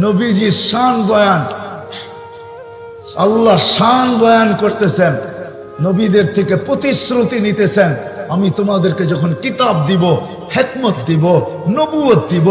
নবীজি শান বয়ান, আল্লাহ শান বয়ান করতেছেন, নবীদের থেকে প্রতিশ্রুতি নিতেছেন। আমি তোমাদেরকে যখন কিতাব দিব, হিকমত দিব, নবুয়ত দিব,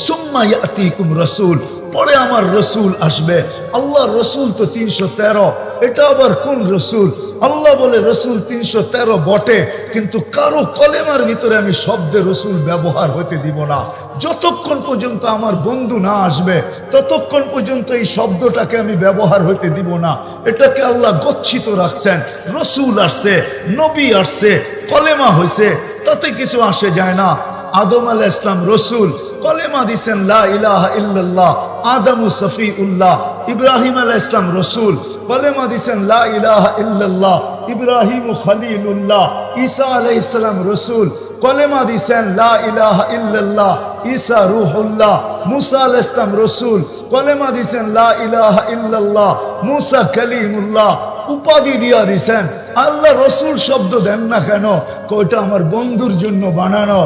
সুম্মা ইয়াতিকুম রাসূল, পরে আমার রসুল আসবে। আল্লাহ রসুল তো 313, এটা আবার কোন রসুল? আল্লাহ বলে রসুল 313 বটে, কিন্তু কারো কলেমার ভিতরে আমি শব্দে রসুল ব্যবহার হতে দিব না। যতক্ষণ পর্যন্ত আমার বন্ধু না আসবে ততক্ষণ পর্যন্ত এই শব্দটাকে আমি ব্যবহার হতে দিব না। এটাকে আল্লাহ গচ্ছিত রাখছেন। রসুল আসছে, নবী আসছে, কলেমা হয়েছে, তাতে কিছু আসে যায় না। আদম আলাইহিস সালাম রসুল, কলেমা দিছেন লা ইলাহা ইল্লাল্লাহ, আদমু সফিউল্লাহ। ইব্রাহিম আলাইহিস সালাম রসুল, কলেমা দিছেন লা ইলাহা ইল্লাল্লাহ, ইব্রাহিম খলিলুল্লাহ। ঈসা আলাইহিস সালাম রসুল, কলেমা দিছেন লা ইলাহা ইল্লাল্লাহ, ঈসা রূহুল্লাহ। মুসা আলাইহিস সালাম রসুল, কলেমা দিছেন লা ইলাহা ইল্লাল্লাহ, মুসা কালিমুল্লাহ। উপাধি দিয়া দিছেন। আল্লাহ রসুল শব্দ দেন না কেন? ওটা আমার বন্ধুর জন্য বানানো।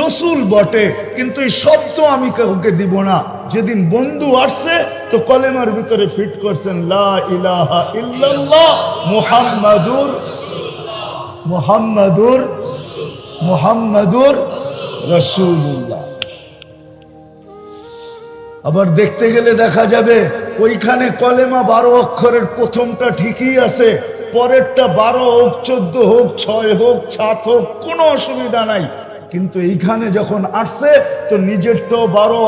রসুল বটে, কিন্তু এই শব্দ আমি কাউকে দিব না। যেদিন বন্ধু আসছে তো কলেমার ভিতরে ফিট করছেন লা ইলাহা ইল্লাল্লাহ মুহাম্মাদুর মুহাম্মাদুর মুহাম্মাদুর রাসূলুল্লাহ। আবার দেখতে গেলে দেখা যাবে ওইখানে কলেমা 12 অক্ষরের প্রথমটা ঠিকই আছে, পরেরটা 12 হোক, 14 হোক, 6 হোক, 7 হোক, কোনো অসুবিধা নাই। কিন্তু এইখানে যখন আসছে তো নিজেরটাও 12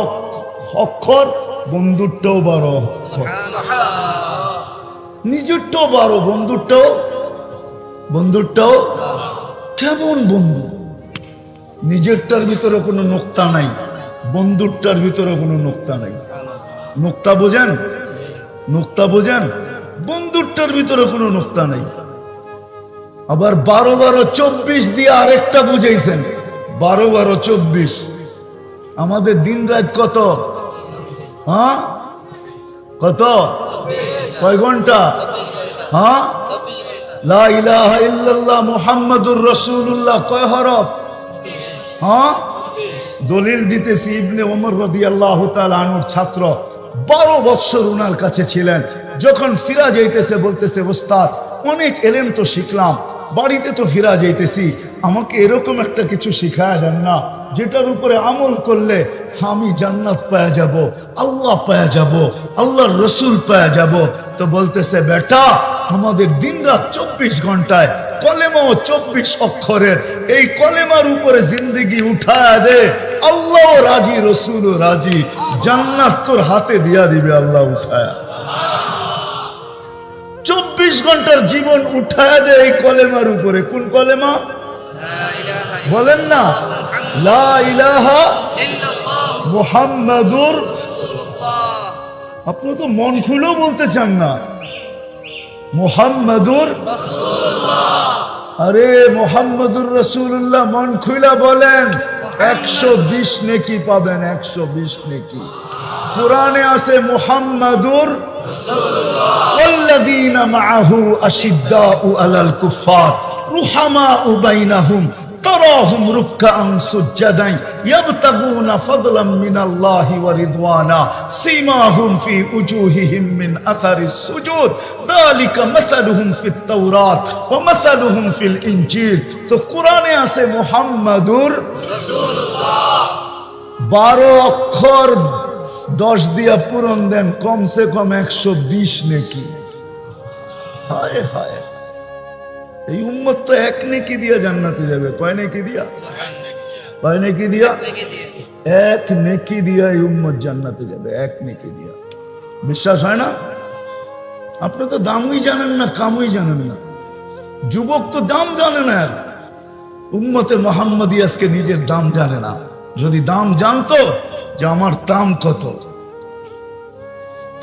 অক্ষর, বন্ধুরটাও 12 অক্ষর। নিজেরটাও 12, বন্ধুরটাও কেমন বন্ধু? নিজেরটার ভিতরে কোনো নোক্তা নাই, বন্ধুরটার ভিতরে কোনো নোক্তা নাই। নোক্তা বোঝেন? নোক্তা বোঝেন? বন্ধুরটার ভিতরে কোনো নোক্তা নাই। আবার 12 12 24 দিয়ে আরেকটা বুঝাইছেন, 12 12 24। আমাদের দিন রাত কত? হ্যাঁ, কত? কয় ঘন্টা? হ্যাঁ, লা ইলাহা ইল্লাল্লাহ মুহাম্মাদুর রাসূলুল্লাহ কয় হরফ? হ্যাঁ, দলিল দিতেছি। ইবনে ওমর রাদিয়াল্লাহু তাআলা আনহুর ছাত্র, 12 বছর উনার কাছে ছিলেন। যখন ফিরা যাইতেছে বলতেছে, ওস্তাদ অনেক এলেম তো শিখলাম, বাড়িতে তো ফিরা যাইতেছি, আমাকে এরকম একটা কিছু শিখায়া দেন না যেটার উপরে আমল করলে আমি জান্নাত পাওয়া যাব, আল্লাহ পাওয়া যাব, আল্লাহর রসুল পাওয়া যাব। তো বলতেছে, বেটা আমাদের দিন রাত 24 ঘন্টায়, কলেমাও 24 অক্ষরের, এই কলেমার উপরে জিন্দেগি উঠায়া দে, আল্লাহ রাজি, রসুলও রাজি, জান্নাত তোর হাতে দিয়া দিবে আল্লাহ উঠায়া। 24 ঘন্টার জীবন উঠায়া দে এই কলেমার উপরে। কোন কলেমা বলেন না? লা ইলাহা মুহাম্মাদুর রাসূলুল্লাহ। আপনি তো মন খুলেও বলতে চান না মুহাম্মাদুর রাসূলুল্লাহ। আরে মুহাম্মাদুর রাসূলুল্লাহ মন খুলে বলেন, 120 নেকি পাবেন, 120 নেকি। কুরআনে আছে মুহাম্মাদুর রাসূলুল্লাহ, ওয়াল্লাযীনা মাআহু আশিদ্দাউ আলাল কুফার রুহামাউ বাইনাহুম তারাহুম রুকআন সুজদান ইয়াবতাগুনা ফাদলাম মিনাল্লাহি ওয়া রিদওয়ানা সীমাহুম ফি উজুহিহিম মিন আথারিস সুজুদ যালিকা মাসালুহুম ফিত তাওরাত ওয়া মাসালুহুম ফিল ইনজিল। তো কুরআনে আছে মুহাম্মাদুর রাসূলুল্লাহ। 12 অক্ষর 10 দিয়া পূরণ দেন, কমসে কম 120 নেকি। হায় হায়, এই উম্মত তো 1 নেকি দিয়া জান্নাতে যাবে। কয় নেকি দিয়া? কয় নেকি দিয়া? 1 নেকি দিয়া এই উম্মত জান্নাতে যাবে, 1 নেকি দিয়া। বিশ্বাস হয় না? আপনি তো দামই জানেন না, কামই জানেন না। যুবক তো দাম জানে না। উম্মতে মুহাম্মদী আজকে নিজের দাম জানে না। যদি দাম জানতো যে আমার দাম কত,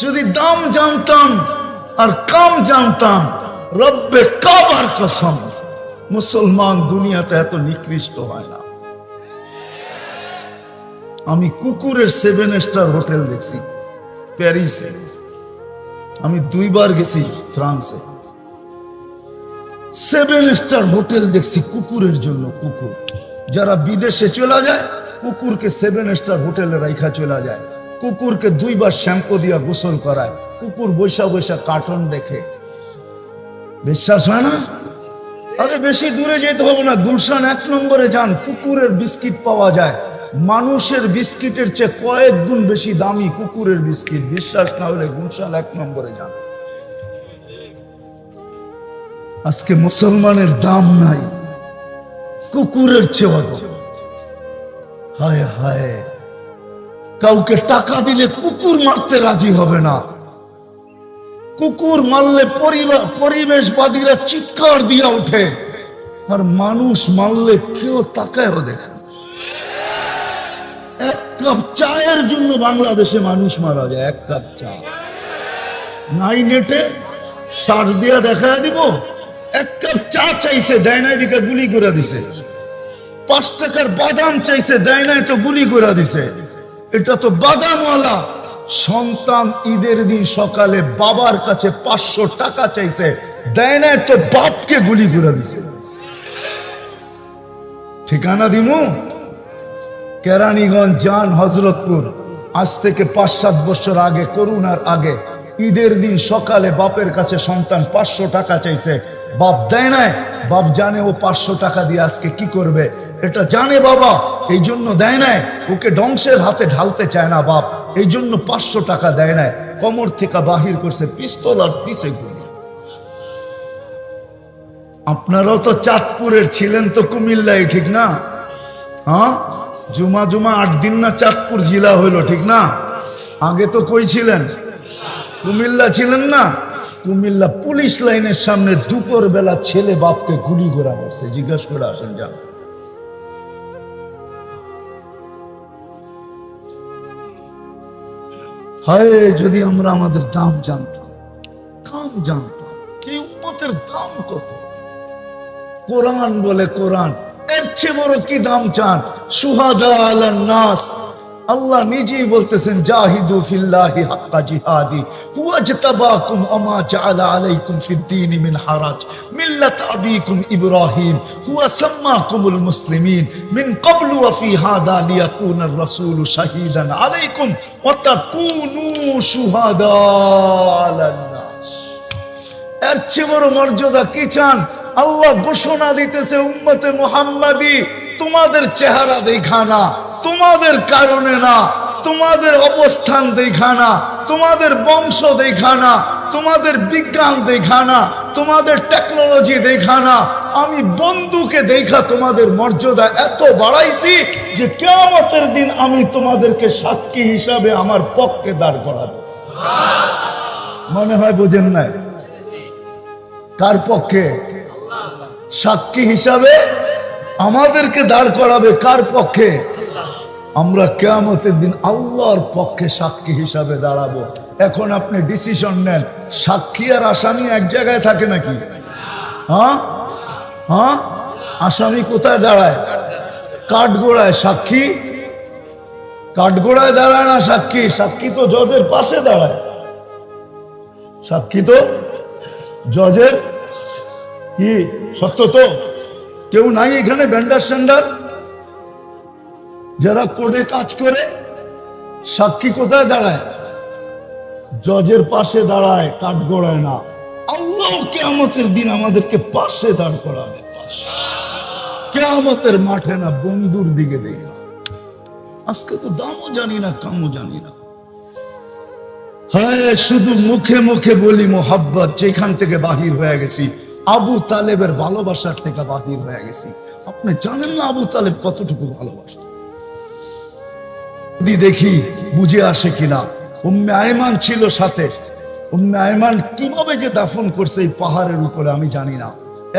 যদি দাম জানতাম আর কাম জানতাম, রব্বে কাবার কসম মুসলমান দুনিয়াতে এত নিকৃষ্ট হয় না। আমি কুকুরের 7 স্টার হোটেল দেখছি প্যারিসে। আমি 2 বার গেছি ফ্রান্সে। 7 স্টার হোটেল দেখছি কুকুরের জন্য। কুকুর যারা বিদেশে চলে যায়, কুকুরকে 7 স্টার হোটেলে রাইখা চলে যায়। কুকুরকে 2 বার শ্যাম্পু দিয়া গোসল করায়, কুকুর বৈশা বৈশা কার্টুন দেখে। বিশ্বাস হয় না? আরে বেশি দূরে যেতে হবে না, গুলশান 1 নম্বরে যান, কুকুরের বিস্কিট পাওয়া যায়। মানুষের বিস্কিটের চেয়ে কয়েক গুণ বেশি দামি কুকুরের বিস্কিট। বিশ্বাস না হলে গুলশান 1 নম্বরে যান। আজকে মুসলমানের দাম নাই কুকুরের চেয়ে অধিক। হায় হায়, কাউকে টাকা দিলে কুকুর মারতে রাজি হবে না। কুকুর মারলে পরিবেশবাদীরা চিৎকার দিয়া ওঠে, আর মানুষ মারলে কেউ তাকায়ও দেখে। 1 কাপ চায়ের জন্য বাংলাদেশে মানুষ মারা যায়। 1 কাপ চা নাই, নেটে সার দিয়া দেখা দিব। 1 কাপ চা চাইছে, দেয় নাই, দিকে গুলি করে দিছে। 5 টাকার বাদাম চাইছে, দেয় নাই তো গুলি করে দিছে। এটা তো বাদামওয়ালা। সন্তান ঈদের দিন সকালে বাবার কাছে 500 টাকা চাইছে, দেয় নাই তো বাপকে গুলি করে দিছে। ঠিকানা দিমু? কেরানীগঞ্জ যান, হযরতপুর। আজ থেকে 5-7 বছর আগে, করোনার আগে, ঈদের দিন সকালে বাপের কাছে সন্তান 500 টাকা চাইছে, বাপ দেয় নাই। বাপ জানে ও 500 টাকা দিয়ে আজকে কি করবে, এটা জানে বাবা, এই জন্য দেয় নাই। ওকে ধ্বংসের হাতে ঢালতে চায় না বাপ, এই জন্য 500 টাকা দেয় নাই। কোমর থেকে বাহির করছে পিস্তল আর পিছে গুলি। আপনারাও তো চাঁদপুরের ছিলেন, তো কুমিল্লায়, ঠিক না? হ্যাঁ, জুমা 8 দিন না চাঁদপুর জেলা হইলো, ঠিক না? আগে তো কই ছিলেন? কুমিল্লা ছিলেন না? কুমিল্লা পুলিশ লাইনের সামনে দুপুর বেলা ছেলে বাপকে গুলি করে মারছে। জিজ্ঞাসা করে আসেন, যান। হায়, যদি আমরা আমাদের দাম জানতাম, কাম জানতাম, এই উম্মতের দাম কত। কোরআন বলে, কোরআন এর চেয়ে বড় কি দাম চান? শুহাদা আলান নাস। আল্লাহ নিজেই বলতেছেন, জাহিদু ফিল্লাহি হাক্কা জিহাদি হুয়া ইজতাবাকুম ওয়া জাআলা আলাইকুম ফিদ-দীন মিন হারাজ মিল্লাত আবিকুম ইব্রাহিম হুয়া সাম্মাকুমুল মুসলিমিন মিন ক্বাবলু ওয়া ফি হাদা লিয়াকুনার রাসূলু শাহীদান আলাইকুম ওয়া তাকুনু শুহাদা আলান নাস। এর চেয়ে বড় মর্যাদা কি চান? আল্লাহ ঘোষণা দিতেছে, উম্মতে মুহাম্মাদি, তোমাদের চেহারা দেখা না, তোমাদের কারণে না, তোমাদের অবস্থান দেখা না, তোমাদের বংশ দেখা না, তোমাদের বিজ্ঞান দেখা না, তোমাদের টেকনোলজি দেখা না, আমি বন্ধুকে দেখা তোমাদের মর্যাদা এত বাড়াইছি যে কিয়ামতের দিন আমি তোমাদেরকে সাক্ষী হিসাবে আমার পক্ষে দাঁড় করাবো। মনে হয় বোঝেন নাই? কার পক্ষে? সাক্ষী হিসাবে আমাদেরকে দাঁড় করাবে। কার পক্ষে? আমরা কিয়ামতের দিন আল্লাহর পক্ষে সাক্ষী হিসাবে দাঁড়াবো। এখন আপনি ডিসিশন নেন, সাক্ষী আর আসামি এক জায়গায় থাকে নাকি? হ্যাঁ হ্যাঁ, আসামি কোথায় দাঁড়ায়? কাঠগোড়ায়। সাক্ষী কাঠগোড়ায় দাঁড়ায় না। সাক্ষী সাক্ষী তো জজের পাশে দাঁড়ায়। সাক্ষী তো জজের কি সত্য তো কেউ নাই এখানে? ভেন্ডার সেন্ডার যারা কোর্টে কাজ করে, সাক্ষী কোথায় দাঁড়ায়? জজের পাশে দাঁড়ায়, কাঠগড়ায় না। আল্লাহ কিয়ামতের দিন আমাদেরকে পাশে দাঁড় করাবে, কিয়ামতের মাঠে না, বন্ধুর দিকে দেখা। আজকে তো দামও জানি না, কামও জানি না। হ্যাঁ, শুধু মুখে মুখে বলি মোহাব্বত, যেখান থেকে বাহির হয়ে গেছি আবু তালেবের ভালোবাসার থেকে বাহির হয়ে গেছি। আপনি জানেন না আবু তালেব কতটুকু ভালোবাসত? দেখি বুঝে আসে কিনা। উম্মে আয়মান ছিল সাথে। উম্মে আয়মান কিভাবে যে দাফন করছে এই পাহাড়ের উপরে আমি জানি না।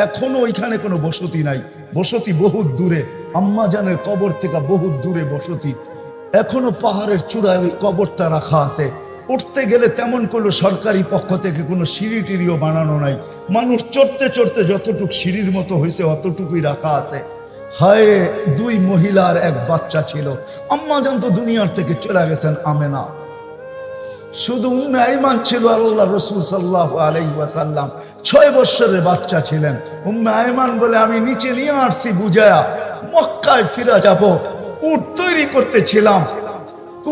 এখনো ওইখানে কোনো বসতি নাই, বসতি বহুত দূরে, আম্মা জানের কবর থেকে বহুত দূরে বসতি। এখনো পাহাড়ের চূড়ায় ওই কবরটা রাখা আছে। উঠতে গেলে তেমন কোনো সরকারি পক্ষ থেকে কোনো সিঁড়ি টিড়িও বানানো নাই। মানুষ চড়তে চড়তে যতটুকু সিঁড়ির মতো হয়েছে অতটুকুই রাখা আছে। হায়, 2 মহিলা আর 1 বাচ্চা ছিল। আম্মা জান তো দুনিয়ার থেকে চলে গেছেন, আমেনা। শুধু উম্মে আইমান ছিল। আল্লাহ রাসূল সাল্লাল্লাহু আলাইহি ওয়াসাল্লাম 6 বছরের বাচ্চা ছিলেন। উম্মে আইমান বলে, আমি নিচে নিয়ে আসছি বুঝায়া, মক্কায় ফিরে যাব। উট তৈরি করতেছিলাম,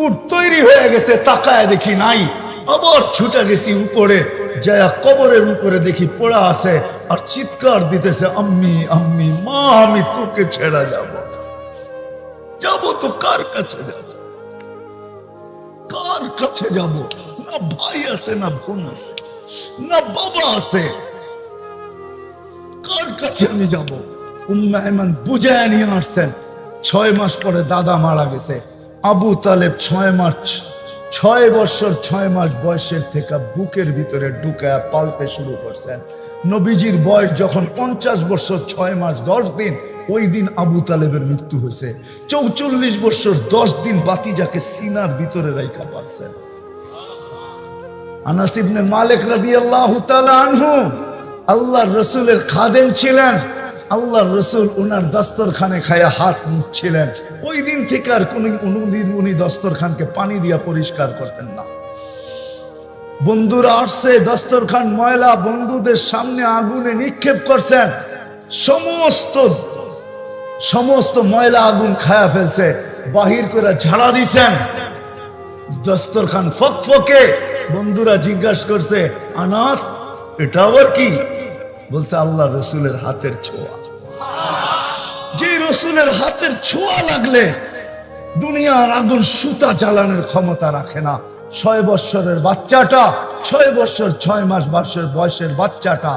উট তৈরি হয়ে গেছে, তাকায় দেখি নাই। আবার ছুটে গেছি উপরে, যায় কবরের উপরে দেখি পড়া আছে আর চিৎকার দিতেছে, আম্মি আম্মি, মা আমি তোকে ছেড়া যাব তো কার কাছে যাব? কার কাছে যাব? না ভাই আছে, না বোন আছে, না বাবা আছে, কার কাছে আমি যাব? উম্মে আইমান বুঝায় নিয়ে আসছেন। 6 মাস পরে দাদা মারা গেছে। আবু তালেব 6 বছর 6 মাস বয়সের থেকে বুকের ভিতরে ঢুকায়া পালতে শুরু করছেন। নবীজির বয়স যখন 50 বছর 6 মাস 10 দিন, ওই দিন আবু তালেবের মৃত্যু হয়েছে। 44 বছর 10 দিন বাতিজাকে সিনার ভিতরে রাইখা পাচ্ছেন। আনাস ইবনে মালিক রাদিয়াল্লাহু তাআলা আনহু আল্লাহর রাসূলের খাদেম ছিলেন। আল্লাহর রাসূল ওনার দস্তরখানে খায়া হাত মুছছিলেন। ওই দিন থেকে আর কোনদিন উনি দস্তরখানকে পানি দিয়া পরিষ্কার করতেন না। বন্ধুরা আসছে, দস্তরখান ময়লা, বন্ধুদের সামনে আগুনে নিক্ষেপ করছেন। সমস্ত ময়লা আগুন খায়া ফেলছে, বাহির করে ঝাড়া দিছেন। দস্তরখান ফকফকে। বন্ধুরা জিজ্ঞাসা করছে, আনাস এটা আবার কি? বলছে আল্লাহ রসুলের হাতের ছোঁয়া। যে রসুলের হাতের ছোঁয়া লাগলে দুনিয়ার আগুন সুতা জ্বালানোর ক্ষমতা রাখে না। 6 বছরের বাচ্চাটা, 6 বছর 6 মাস বয়সের বাচ্চাটা,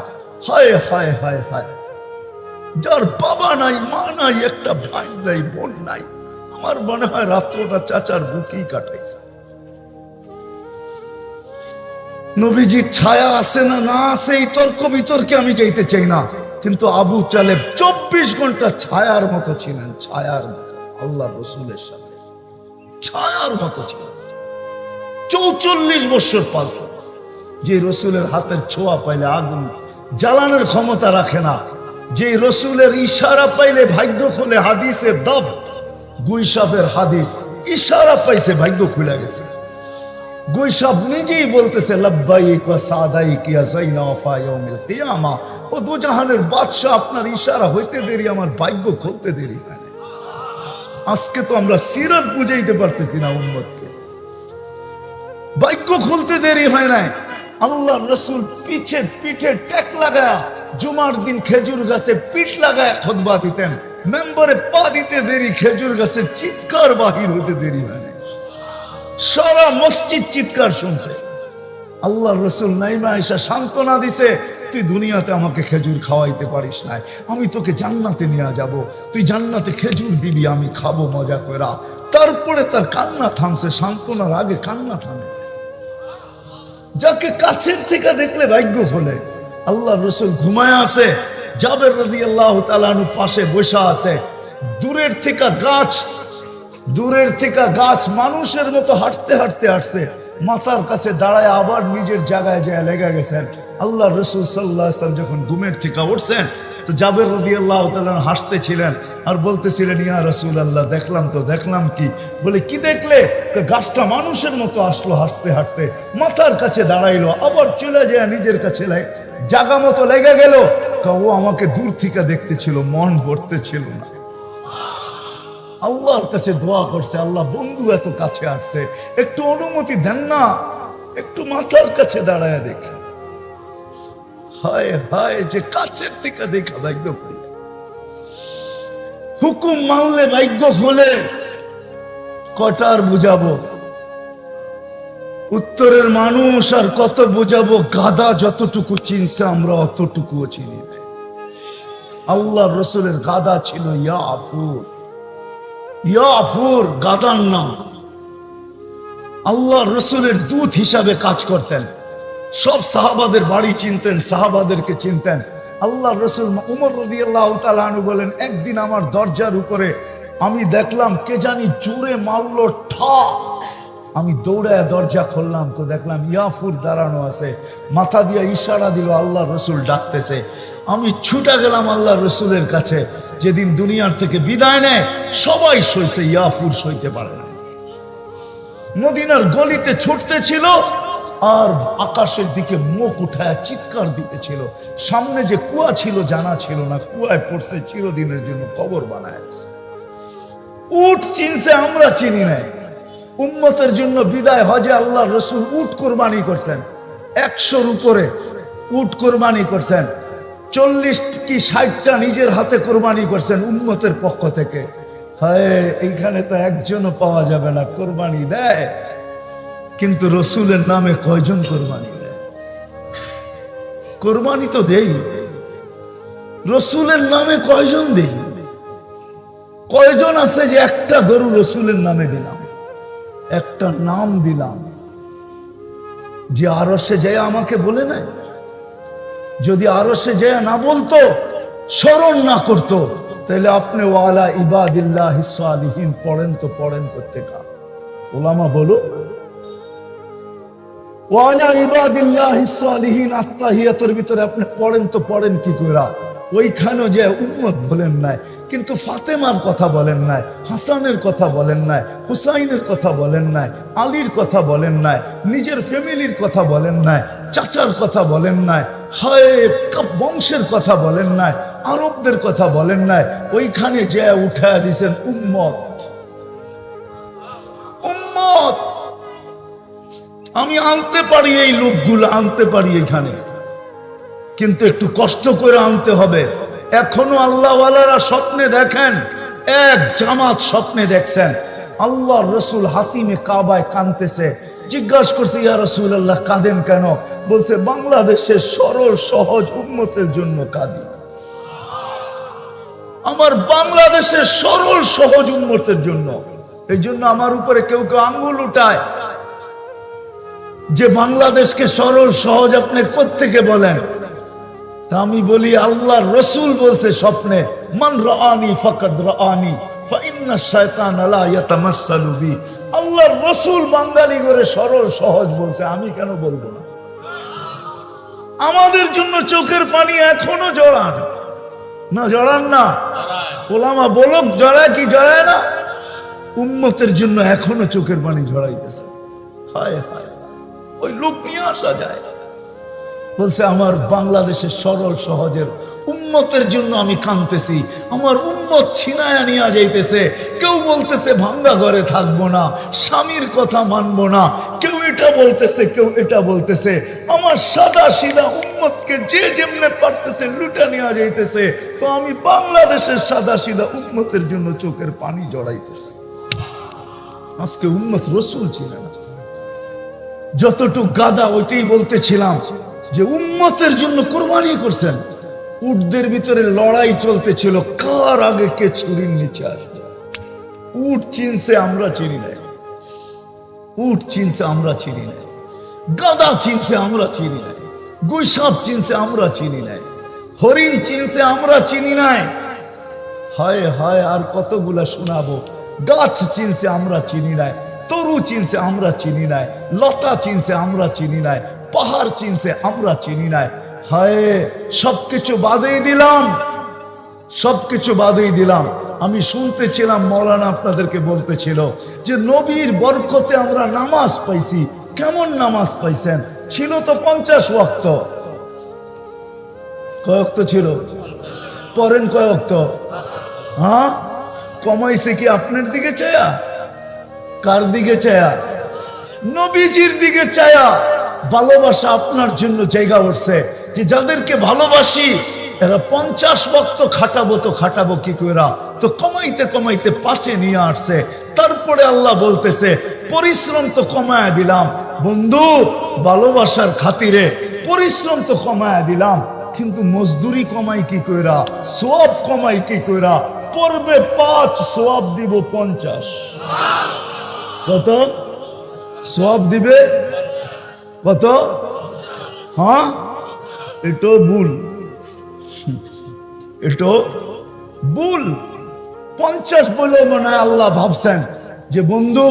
হায় হায় হায় হায়, যার বাবা নাই, মা নাই, একটা ভাই নাই, বোন নাই, আমার মনে হয় রাত্রটা চাচার বুকেই কাটাইছে। নবীজির ছায়া আছে না না আছে এই তর্ক বিতর্কে আমি যাইতে চাই না, কিন্তু আবু তালেব 24 ঘন্টা ছায়ার মতো ছিলেন, ছায়ার মতো আল্লাহ রসুলের সাথে ছায়ার মতো ছিলেন। 44 বছর পালছে। যে রসুলের হাতের ছোঁয়া পাইলে আগুন জ্বালানোর ক্ষমতা রাখে না, যে রসুলের ইশারা পাইলে ভাগ্য খুলে, হাদিসের দব গুইসাফের হাদিস, ইশারা পাইছে ভাগ্য খুলে গেছে। গুইসাফ নিজেই বলতেছে, লাব্বাইক ওয়া সাদাইক ইয়া যাইনা ওয়াফা ইয়াউমিল কিয়ামা, ও দুজাহানের বাদশা, আপনার ইশারা হইতে দেরি, আমার ভাগ্য খুলতে দেরি হয় না। আজকে তো আমরা সিরাত বুঝাইতে পারতেছি না উম্মতকে, ভাগ্য খুলতে দেরি হয় না। আল্লাহ রসুল পিঠে টেক লাগায়া জুমার দিন খেজুর গাছে পিঠ লাগায়া খুতবা দিতেন। মেম্বারে পা দিতে দেরি, খেজুর গাছের চিৎকার বাহির হতে দেরি হয় না। সারা মসজিদ চিৎকার শুনছে। আল্লাহ রসুল নাইমা আয়েশা সান্ত্বনা দিছে, তুই দুনিয়াতে আমাকে খেজুর খাওয়াইতে পারিস না, আমি তোকে জান্নাতে নিয়ে যাব, তুই জান্নাতে খেজুর দিবি, আমি খাবো মজা করা। তারপরে তার কান্না থামছে, সান্ত্বনার আগে কান্না থামে। যাকে কাছের থেকে দেখলে ভাগ্য খোলে। আল্লাহ রসুল ঘুমায় আছে, জাবের রাদিয়াল্লাহু তাআলা আনহু পাশে বসা আছে। দূরের থেকে গাছ মানুষের মতো হাঁটতে হাঁটতে আসছে, মাথার কাছে দাঁড়ায় আবার নিজের জায়গায় যায় লেগে গেছেন। আল্লাহ রসুল সাল্লাল্লাহু আলাইহি ওয়াসাল্লাম যখন ঘুমের থেকে উঠছেন, তো জাবের রাদিয়াল্লাহু তাআলা হাসতেছিলেন আর বলতেছিলেন, ইয়া রাসূলুল্লাহ দেখলাম কি? বলে কি দেখলে? গাছটা মানুষের মতো আসলো হাঁটতে হাঁটতে, মাথার কাছে দাঁড়াইলো, আবার চলে যায় নিজের কাছে জায়গা মতো লেগে গেল। ও আমাকে দূর থেকে দেখতেছিল, মন ভরতে ছিল না। আল্লাহর কাছে দোয়া করছে, আল্লাহ বন্ধু এত কাছে আসছে, একটু অনুমতি দেন না, একটু মাথার কাছে দাঁড়ায় দেখি। হায় হায়, যে কাছের থেকে দেখা ভাগ্য খুলে, হুকুম মানলে ভাগ্য খুলে। কটার বুঝাবো উত্তরের মানুষ, আর কত বুঝাবো? গাদা যতটুকু চিনছে আমরা অতটুকুও চিনি না। আল্লাহ রসুলের গাদা ছিল ইয়াফুর, গাদার নাম। আল্লাহ রসুলের দূত হিসাবে কাজ করতেন, সব সাহাবাদের বাড়ি চিনতেন, সাহাবাদেরকে চিনতেন। আল্লাহ রসুল উমর রাদিয়াল্লাহু তাআলা আনহু বলেন, একদিন আমার দরজার উপরে আমি দেখলাম কে জানি জোরে মারলো ঠা। আমি দৌড়ায় দরজা খুললাম, তো দেখলাম ইয়াফুর দাঁড়ানো আছে, মাথা দিয়ে ইশারা দিল, আল্লাহ রসুল ডাকতেছে। আমি ছুটে গেলাম আল্লাহ রসুলের কাছে। যেদিন দুনিয়ার থেকে বিদায় নেয় সবাই সইছে, ইয়াফুর সইতে পারে না। মদিনার গলিতে ছুটতেছিল আর আকাশের দিকে মুখ উঠায় চিৎকার দিতেছিল। সামনে যে কুয়া ছিল জানা ছিল না, কুয়ায় পড়ছে, চিরদিনের জন্য কবর বানায়। উট চিনছে, আমরা চিনি নাই। উম্মতের জন্য বিদায় হজে আল্লাহ রসুল উট কোরবানি করছেন, 100-র উপরে উট কোরবানি করছেন, 40 কি 60টা নিজের হাতে কোরবানি করছেন উম্মতের পক্ষ থেকে। হায়, এইখানে তো একজনও পাওয়া যাবে না কোরবানি দেয়, কিন্তু রসুলের নামে কয়জন কোরবানি দেয়? কোরবানি তো দেই, রসুলের নামে কয়জন দেই? কয়জন আছে যে একটা গরু রসুলের নামে দিলাম, একটা নাম দিলাম, যে আরশে যায় আমাকে বলে নাই? যদি আরশে যায় না বলতো, স্মরণ না করতো, তাহলে আপনি ওয়ালা ইবাদিল্লাহিস সালিহিন পড়েন তো পড়েন কোত্থেকা? ওলামা বলো, ওয়ালা ইবাদিল্লাহিস সালিহিন আত্তাহিয়াতুর ভিতরে আপনি পড়েন তো পড়েন কি কইরা? ওইখানে যে উম্মত বলেন নাই, কিন্তু ফাতেমার কথা বলেন নাই, হাসানের কথা বলেন নাই, হুসাইনের কথা বলেন নাই, আলীর কথা বলেন নাই, নিজের ফ্যামিলির কথা বলেন নাই, চাচার কথা বলেন নাই, হায় বংশের কথা বলেন নাই, আরবদের কথা বলেন নাই। ওইখানে যে উঠায় দিছেন উম্মত। উম্মত আমি আনতে পারি, এই লোকগুলো আনতে পারি এখানে, কিন্তু একটু কষ্ট করে আনতে হবে। এখনো আল্লাহওয়ালারা স্বপ্নে দেখেন, এক জামাত স্বপ্নে দেখছেন আল্লাহ রসুল হাতিমে কাবায় কাঁদতেছে। জিজ্ঞাসা করছে, ইয়া রাসূলুল্লাহ কাঁদেন কেন? বলছে, বাংলাদেশের সরল সহজ উম্মতের জন্য কাঁদি। আমার বাংলাদেশের সরল সহজ উম্মতের জন্য। এই জন্য আমার উপরে কেউ কেউ আঙ্গুল উঠায় যে বাংলাদেশকে সরল সহজ আপনি কোত্থেকে বলেন? তা আমি বলি, আল্লাহ রসুল বলছে স্বপ্নে, মান রাআনি ফাকাদ রাআনি ফাইন্না শায়তান লা ইয়াতামাসসালু বি। আল্লাহ রসুল বাঙালি করে সরল সহজ বলছে, আমি কেন বলবো না? আমাদের জন্য চোখের পানি এখনো জড়ান না? জড়ান না? ওলামা বলক জড়ায় কি জড়ায় না? উম্মতের জন্য এখনো চোখের পানি ঝরাইতেছে। হায় হায়, ওই লোক নিয়ে আসা যায়। বলছে, আমার বাংলাদেশের সরল সহজের উম্মতের জন্য আমি কাঁদতেছি, আমার উম্মত ছিনায়া নিয়ে যাইতেছে। কেউ বলতেছে ভাঙ্গা ঘরে থাকবো না, স্বামীর কথা মানবো না, কেউ এটা বলতেছে, কেউ এটা বলতেছে। আমার সাদা সিধা উম্মতকে যে যেমনে পারতেছে লুটা নিয়ে যাইতেছে, তো আমি বাংলাদেশের সাদা সিধা উম্মতের জন্য চোখের পানি জড়াইতেছে। আজকে উম্মত রসুল ছিলেন, যতটুক গাদা ওইটাই বলতেছিলাম যে উম্মতের জন্য কোরবানি করছেন। উটদের ভিতরে লড়াই চলতেছিল, কার আগে কে ছুরির নিচে আসবে। উট চিনছে, আমরা চিনি নাই। উট চিনছে, আমরা চিনি নাই। গাদা চিনছে, আমরা চিনি নাই। গুইসাপ চিনছে, আমরা চিনি নাই। হরিণ চিনছে, আমরা চিনি নাই। হায় হায়, আর কতগুলা শোনাবো। গাছ চিনছে, আমরা চিনি নাই। তরু চিনছে, আমরা চিনি নাই। লতা চিনছে, আমরা চিনি নাই। পাহাড় চিনছে, আমরা চিনি নাই। হায়, সবকিছু বাদেই দিলাম, সবকিছু বাদেই দিলাম। আমি শুনতেছিলাম মৌলানা আপনাদেরকে বলতেছিল যে নবীর বরকতে আমরা নামাজ পাইছি। কেমন নামাজ পাইছেন? ছিল তো 50 ওয়াক্ত। কয় ওয়াক্ত ছিল? পড়েন কয় ওয়াক্ত? হ্যাঁ, কমাইছে কি আপনার দিকে চায়া? কার দিকে চায়া? নবীজির দিকে চায়া। ভালোবাসা আপনার জন্য জায়গা উঠছে যে যাদেরকে ভালোবাসি এরা 50 ওয়াক্ত খাটাবো, তো খাটাবো কি কইরা? তো কমাইতে কমাইতে 5-এ নিয়ে আসছে। তারপরে আল্লাহ বলতেছে, পরিশ্রম তো কমায়া দিলাম বন্ধু, ভালোবাসার খাতিরে পরিশ্রম তো কমায়া দিলাম, কিন্তু মজদুরি কমাই কি কইরা? সওয়াব কমাই কি কইরা? পড়বে 5, সওয়াব দিব 50। কত সওয়াব দিবে? কত? হ্যাঁ, এটা ভুল, এটা ভুল। 50 বলে মনে হয় আল্লাহ ভাবছেন যে বন্ধু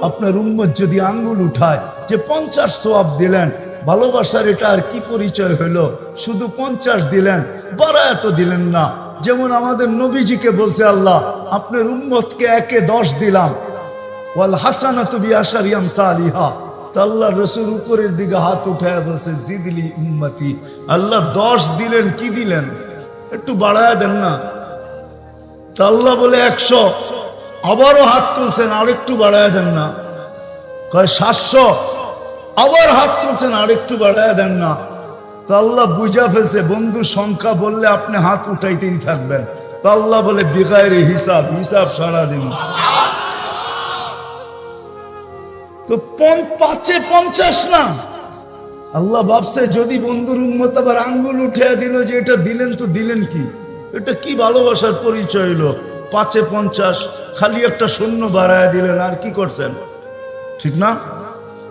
আপনার উম্মত যদি আঙ্গুল উঠায় যে 50 সওয়াব দিলেন, ভালোবাসার এটা আর কি পরিচয় হইল? শুধু 50 দিলেন, বাড়ায় তো দিলেন না। যেমন আমাদের নবীজিকে বলছে আল্লাহ, আপনার উম্মতকে 1-এ 10 দিলাম, ওয়াল হাসানাতু বিআশারি আমসালিহা। আল্লাহ রসুল উপরের দিকে হাত উঠায় বলছে, জিদলি উম্মতি। আল্লাহ 10 দিলেন, কি দিলেন? একটু বাড়ায় দেন না। আল্লাহ বলে 100, আবারও হাত তুলছেন, আর একটু বাড়ায় দেন না। কয় 700। আবার হাত তুলছেন, আর একটু বাড়ায় দেন না। তো আল্লাহ বুঝা ফেলছে বন্ধু সংখ্যা বললে আপনি হাত উঠাইতেই থাকবেন। তো আল্লাহ বলে বিগাইরে হিসাব, হিসাব সারা দিন। তো 5-এ 50 না। আল্লাহ ভাবছে যদি বন্ধুর উম্মত আবার আঙ্গুল উঠে দিল যে এটা দিলেন, তো দিলেন কি, এটা কি ভালোবাসার পরিচয় হলো? 5-এ 50 খালি একটা শূন্য বাড়ায় দিলেন, আর কি করছেন? ঠিক না?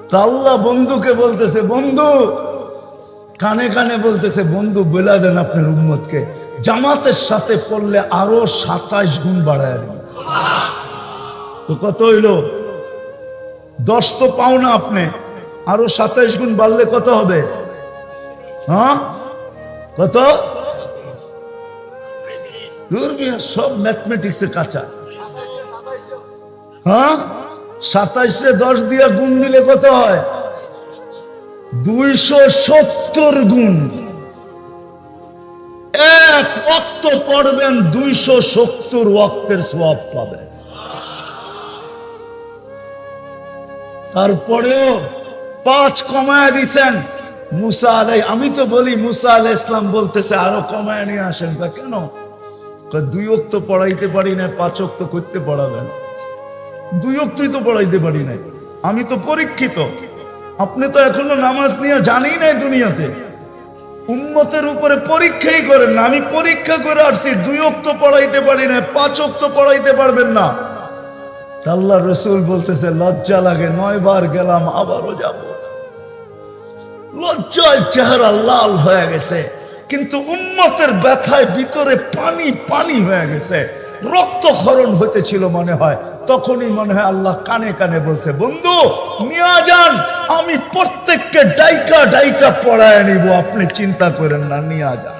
তা আল্লাহ বন্ধুকে বলতেছে, বন্ধু কানে কানে বলতেছে, বন্ধু বলে দেন আপনার উম্মতকে জামাতের সাথে পড়লে আরো 27 গুণ বাড়ায় দেন। তো কত হইল? 10 তো পাও না আপনি, আরো 27 গুণ বাড়লে কত হবে? হ্যাঁ কত? সব ম্যাথমেটিক্সের কাঁচা। হ্যাঁ 27-এ 10 দিয়ে গুণ দিলে কত হয়? 270 গুণ। এক ওয়াক্ত পড়বেন 270 ওয়াক্তের সওয়াব পাবেন। তারপরেও 5 কমায় দিছেন মুসা আলাই। আমি তো বলি মুসা আলাইহিস সালাম বলতেছে আরো কমায় নিয়ে আসেন। তা কেন? 2 ওয়াক্ত পড়াইতে পারি না, 5 ওয়াক্ত করতে পড়াবেন। 2 ওয়াক্তই তো পড়াইতে পারি নাই। আমি তো পরীক্ষিত, আপনি তো এখনো নামাজ নিয়ে জানি নাই দুনিয়াতে। উম্মতের উপরে পরীক্ষাই করেন না। আমি পরীক্ষা করে আসছি, 2 ওয়াক্ত পড়াইতে পারি না, 5 ওয়াক্ত পড়াইতে পারবেন না। আল্লাহ রসুল বলতেছে লজ্জা লাগে, 9 বার গেলাম আবারও যাব। লজ্জায় চেহারা লাল হয়ে গেছে, কিন্তু উম্মতের ব্যথায় ভিতরে পানি পানি হয়ে গেছে, রক্তক্ষরণ হতেছিল মনে হয়। তখনই মনে হয় আল্লাহ কানে কানে বলছে, বন্ধু নিয়ে যান, আমি প্রত্যেককে ডাইকা ডাইকা পড়ায় নিব, আপনি চিন্তা করেন না, নিয়ে যান।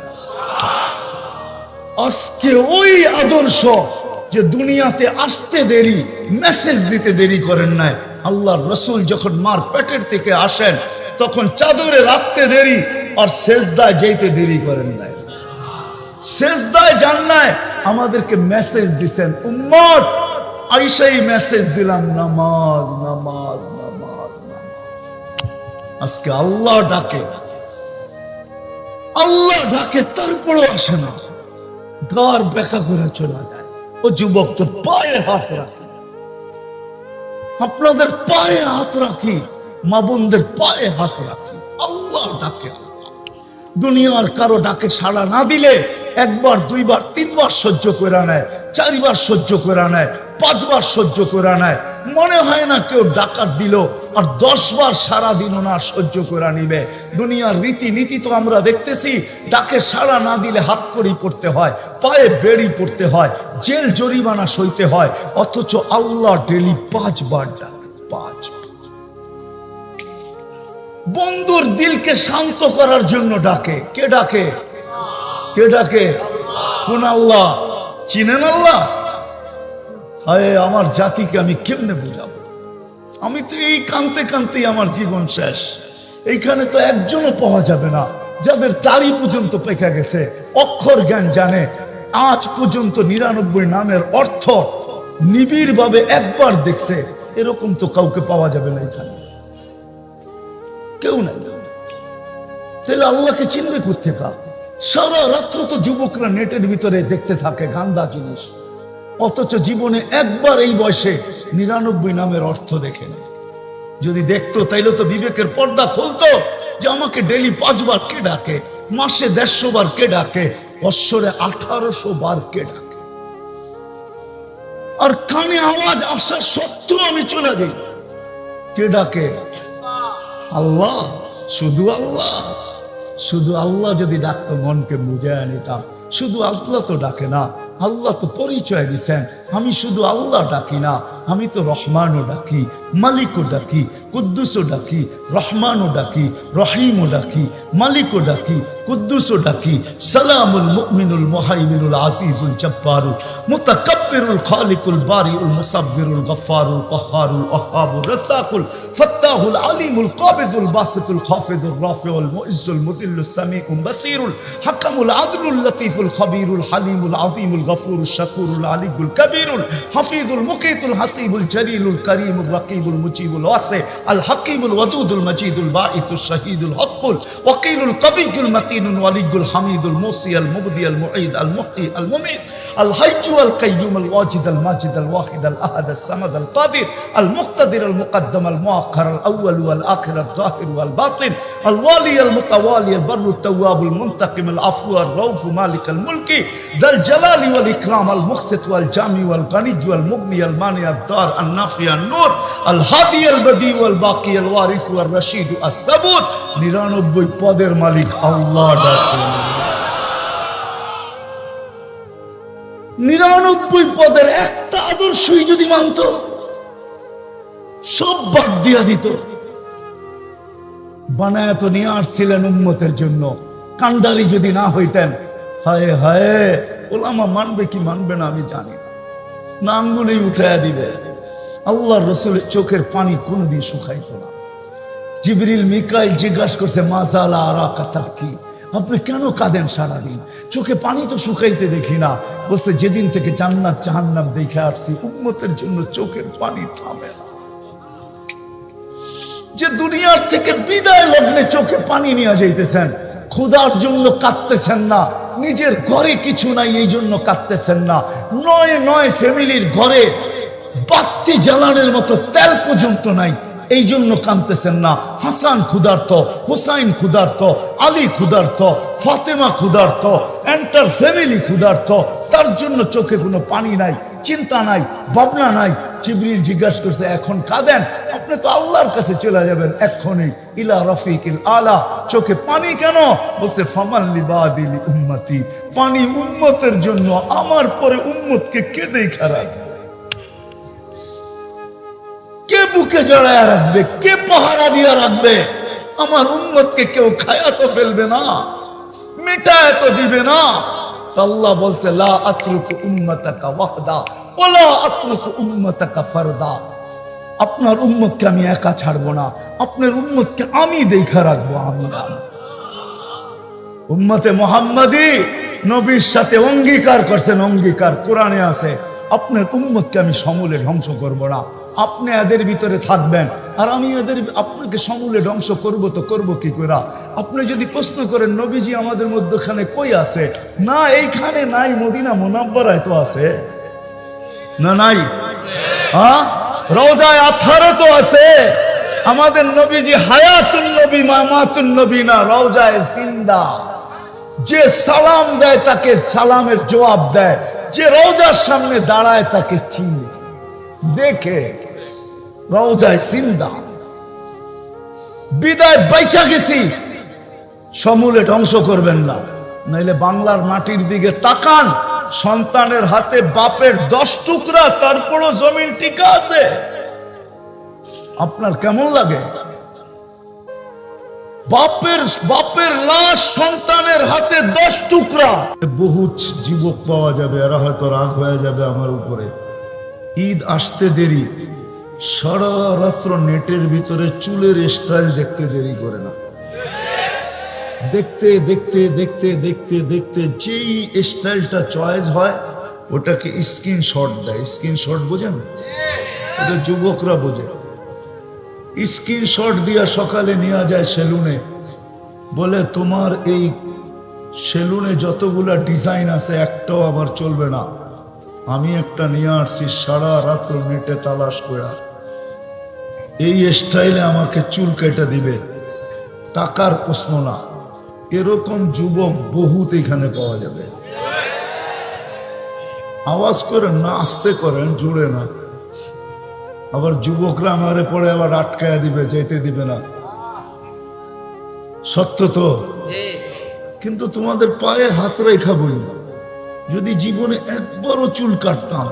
আজকে ওই আদর্শ যে দুনিয়াতে আসতে দেরি, মেসেজ দিতে দেরি করেন নাই। আল্লাহর রসুল যখন মার পেটের থেকে আসেন তখন চাদরে রাখতে দেরি, আর সেজদায় যেতে দেরি করেন নাই। সেজদায় যান নাই, আমাদেরকে মেসেজ দিছেন, উম্মত আইসাই মেসেজ দিলাম, নামাজ নামাজ নামাজ নামাজ। আজকে আল্লাহ ডাকে, আল্লাহ ডাকে, তারপরও আসে না, ঘর বেকা করে চলে যায়। ও যুবক, তো পায়ে হাত রাখি, আপনাদের পায়ে হাত রাখি, মা বোনদের পায়ে হাত রাখি। আল্লাহ ডাকে। দুনিয়ার কারো ডাকে সাড়া না দিলে 1 বার 2 বার 3 বার সহ্য করে নেয়, 4 বার সহ্য করে নেয়, 5 বার সহ্য করে নেয়। মনে হয় না কেউ ডাকাত দিল, আর 10 বার সারা দিন না সহ্য করে নিবে। দুনিয়ার রীতিনীতি তো আমরা দেখতেছি, ডাকে সাড়া না দিলে হাত কড়ি পড়তে হয়, পায়ে বেড়ি পড়তে হয়, জেল জরিমানা সইতে হয়। অথচ আল্লাহ ডেলি 5 বার ডাকে, 5 বার। বন্ধুর দিলকে শান্ত করার জন্য ডাকে। কে ডাকে? কে ডাকে? কোন আল্লাহ? চিনেন আল্লাহ? হায় আমার জাতিকে আমি কেমনে বুঝাবো? আমি তো এই কানতে কানতেই আমার জীবন শেষ। এইখানে তো একজনও পাওয়া যাবে না যাদের টারি পর্যন্ত পেকে গেছে, অক্ষর জ্ঞান জানে, আজ পর্যন্ত 99 নামের অর্থ নিবিড় ভাবে একবার দেখছে। এরকম তো কাউকে পাওয়া যাবে না এখানে, কেউ নাই। তাহলে আল্লাহকে চিনবে কোত্থেকে? সারা রাত্র তো যুবকরা নেটের ভিতরে দেখতে থাকে গান্দা জিনিস, অথচ জীবনে একবার এই বয়সে 99 নামের অর্থ দেখে নেয়। যদি দেখতো তাইলে তো বিবেকের পর্দা খুলতো যে আমাকে ডেলি 5 বার কে ডাকে, মাসে 150 বার কে ডাকে, বৎসরে 1800 বার কে ডাকে। আর কানে আওয়াজ আসা সত্ত্বেও আমি চলে যাই। কে ডাকে? আল্লাহ। শুধু আল্লাহ। শুধু আল্লাহ যদি ডাকতো মনকে বুঝায় নিতাম। শুধু আল্লাহ তো ডাকে না, আল্লাহ তো পরিচয় দিছেন, আমি শুধু আল্লাহ ডাকি না, আমি তো রহমানও ডাকি, মালিকও ডাকি, কুদ্দুসও ডাকি, রহমানও ডাকি, রহিমও ডাকি, মালিকও ডাকি, কুদ্দুসও ডাকি। সালামুল মুমিনুল মুহাইমিনুল আজিজুল জব্বারুল মুতাকাব্বিরুল খালিকুল বারিউল মুসাব্বিরুল গফফারুল কহ্হারুল ওয়াহ্হাবুর রাজ্জাকুল ফাত্তাহুল আলিমুল কাবিদুল বাসিতুল খাফিদুর রাফিউল মুইজ্জুল মুদিল্লুস সামিউল বাসিরুল হাকামুল আদলুল লতীফুল খবীরুল হালিমুল আযীমুল গফুরুল শাকুরুল আলিয়ুল কবীরুল হাফিজুল মুকিতুল হাসিবুল জলিলুল করিমুল রাকিবুল মুজিবুল ওয়াসি আল হাকিমুল ওয়াদুদুল মজিদুল বাঈসুল শাহীদুল হকুল ওয়াকিলুল কবিয়ুল মতিনুল ওয়ালিয়ুল হামিদুল মুসি আল মুবদি আল মুঈদ আল মুহয়ি আল মুমীত আল হাইয়্যু আল কাইয়্যুম আল ওয়াজিদ আল মাজিদ আল ওয়াহিদ আল আহাদ আল সামাদ আল কাদির আল মুক্তাদির আল মুকদ্দম আল মুআক্খার আল আউয়াল ওয়াল আখির আল যাহির ওয়াল বাতিন আল ওয়ালি আল মুতাওয়ালি আল বাররু التواب المنتقم العفو الرؤوف مالك الملك ذا الجلال والإكرام المقسط والجامع والغني والمغني المانع الدار النافع النور الهادي البديع والباقي الوارث والرشيد الصبور 99 পদের মালিক আল্লাহ ডাকে 99 পদের একটা আদর্শই যদি মানত সব বাদ দিয়া দিত বানায় তো নিয়ে আসছিলেন উম্মতের জন্য কান্ডারি যদি না হইতেন হায় হায় ওলামা মানবে কি মানবে না আমি জানি না আঙ্গুলেই উঠায়া দিবে আল্লাহর রাসূলের চোখের পানি কোনোদিন শুকাইতো না জিবরিল মিকাইল জিজ্ঞাসা করছে মাযালা আরাকা তাবকি আপনি কেন কাঁদেন সারাদিন চোখে পানি তো শুকাইতে দেখি না বলছে যেদিন থেকে জান্নাত জাহান্নাম দেখে আসছি উম্মতের জন্য চোখের পানি থামে না যে দুনিয়ার থেকে বিদায় লগ্নে চোখে পানি নিয়ে যাইতেছেন ক্ষুধার জন্য কাঁদতেছেন না নিজের ঘরে কিছু নাই এই জন্য কাঁদতেছেন না নয় ফ্যামিলির ঘরে বাতি জ্বালানোর মতো তেল পর্যন্ত নাই এই জন্য কাঁদতেছেন না হাসান ক্ষুধার্ত হুসাইন ক্ষুধার্ত আলী ক্ষুধার্ত ফাতেমা ক্ষুধার্ত এন্টার ফ্যামিলি ক্ষুধার্ত তার জন্য চোখে কোনো পানি নাই চিন্তা নাই ভাবনা নাই জিবরিল জিজ্ঞাসা করছে এখন কাঁদেন আপনি তো আল্লাহর কাছে চলে যাবেন এক্ষুনি ইলা রফিকিল আলা চোখে পানি কেন বলছে ফামাল লিবাদিল উম্মতি পানি উম্মতের জন্য আমার পরে উম্মতকে কে দেখা রাখবে কে বুকে জড়ায় রাখবে কে পাহারা দিয়া রাখবে আমার উম্মতকে কেউ খায়া তো ফেলবে না মিটায় তো দিবে না আল্লাহ বলছে লা আতরুকু উম্মাতাকা ওয়াহদা ওয়ালা আতরুকু উম্মাতাকা ফারদা আপনার উম্মতকে আমি একা ছাড়বো না আপনার উম্মতকে আমি দেখা রাখবো আমি উম্মতে মুহাম্মাদি নবীর সাথে অঙ্গীকার করছেন অঙ্গীকার কোরআনে আছে আপনার উম্মতকে আমি সমূলে ধ্বংস করব না আপনি এদের ভিতরে থাকবেন আর আমি এদের আপনাকে সমূলে ধ্বংস করব তো করব কি করে আপনি যদি প্রশ্ন করেন নবীজি আমাদের মধ্যখানে কই আছে না এইখানে নাই মদিনা মুনাব্বারায় তো আছে না নাই হ্যাঁ রওজায়ে আতহারে তো আছে আমাদের নবীজি হায়াতুন নবী মামাতুন নবী না রওজায়ে জিন্দা যে সালাম দেয় তাকে সালামের জবাব দেয় যে রওজার সামনে দাঁড়ায় তাকে চিনে দেখে রওজায়ে জিন্দা বিদায় বাইচা গেছি সমূলে ধ্বংস করবেন না নাইলে বাংলার মাটির দিকে তাকান সন্তানের হাতে বাপের 10 টুকরা তারপরও জমিন টিকা আছে আপনার কেমন লাগে বাপের লাশ সন্তানের হাতে 10 টুকরা বহুত যুবক পাওয়া যাবে এরা হয়তো রাগ হয়ে যাবে আমার উপরে ঈদ আসতে দেরি সারা রাত্র নেটের ভিতরে চুলের স্টাইল দেখতে দেরি করে না দেখতে দেখতে দেখতে দেখতে দেখতে যেই স্টাইলটা চয়েস হয় ওটাকে স্ক্রিনশট দেয় স্ক্রিনশট বোঝেন এটা যুবকরা বোঝে স্ক্রিনশট দিয়া সকালে নিয়ে যায় সেলুনে বলে তোমার এই সেলুনে যতগুলা ডিজাইন আছে একটাও আবার চলবে না আমি একটা নিয়ে আসছি সারা রাত্র নেটে তালাশ করে এই স্টাইলে আমাকে চুল কেটে দিবে টাকার প্রশ্ন না এরকম যুবক বহুত এখানে পাওয়া যাবে আওয়াজ করেন না আস্তে করেন জুড়ে না আবার যুবকরা আমারে পরে আবার আটকায়া দিবে যেতে দিবে না সত্য তো কিন্তু তোমাদের পায়ে হাত রেখা বই যদি জীবনে একবারও চুল কাটতাম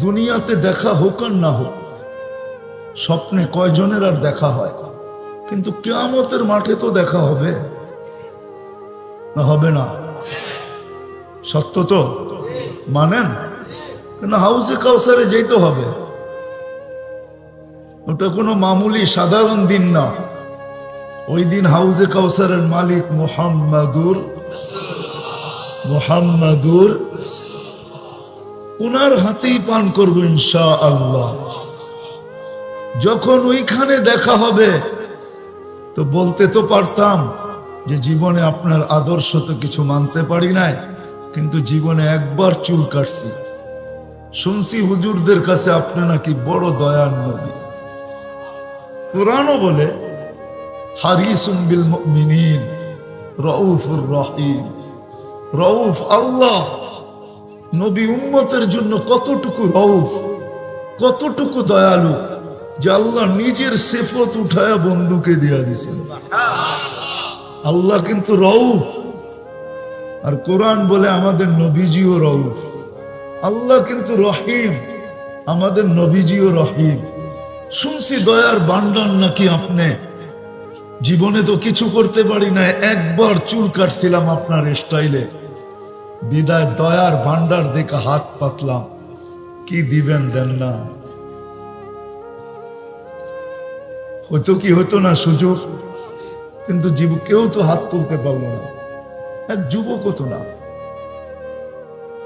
দুনিয়াতে দেখা হোক আর না হোক স্বপ্নে কয়জনের আর দেখা হয় কিন্তু কিয়ামতের মাঠে তো দেখা হবে না হবে না সত্য তো মানেন না হাউজে কাউসারে যেতে হবে ওটা কোনো মামুলি সাধারণ দিন না ওই দিন হাউজে কাউসারের মালিক মুহাম্মাদুর মুহাম্মাদুর, উনার হাতেই পান করবো ইনশাআল্লাহ। যখন ওইখানে দেখা হবে তো বলতে তো পারতাম যে জীবনে আপনার আদর্শ তো কিছু মানতে পারি নাই, কিন্তু জীবনে একবার চুল কাটছি। শুনছি হুজুরদের কাছে আপনি নাকি বড় দয়ার নবী। কুরআনও বলে হারিসুম বিল মুমিনিন রাউফুর রহিম। রউফ আল্লাহ, নবী উম্মতের জন্য কতটুকু রউফ, কতটুকু দয়ালু যে আল্লাহ নিজের সিফত উঠায়া বন্ধুকে দিয়া দিয়েছেন। আল্লাহ কিন্তু রউফ, আর কোরআন বলে আমাদের নবীজিও রউফ। আল্লাহ কিন্তু রহিম, আমাদের নবীজিও রহিম। শুনছি দয়ার ভান্ডার নাকি আপনি। জীবনে তো কিছু করতে পারি না, একবার চুল কাটছিলাম আপনার স্টাইলে, বিদায় দয়ার ভান্ডার দেখে হাত পাতলাম। কি দিবেন দেন না, হয়তো কি হতো না সুযোগ, কিন্তু কেউ তো হাত তুলতে পারলো না, এক যুবক তো না।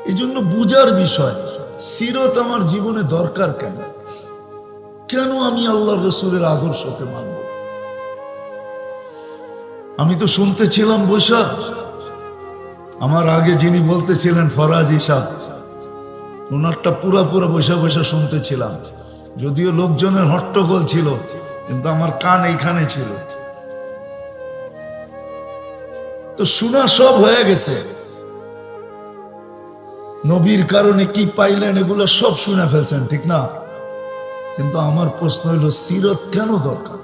এই জন্য বুঝার বিষয়, সিরত আমার জীবনে দরকার কেন, কেন আমি আল্লাহ রসুলের আদর্শকে মানব। আমি তো শুনতেছিলাম বৈশা, আমার আগে যিনি বলতেছিলেন ফরাজি সাহেব, ওনারটা পুরা বৈশা বৈশা শুনতেছিলাম। যদিও লোকজনের হট্টগোল ছিল, কিন্তু আমার কান এইখানে ছিল। তো শোনা সব হয়ে গেছে, নবীর কারণে কি পাইলেন এগুলো সব শুনে ফেলছেন, ঠিক না? কিন্তু আমার প্রশ্ন হলো সিরত কেন দরকার,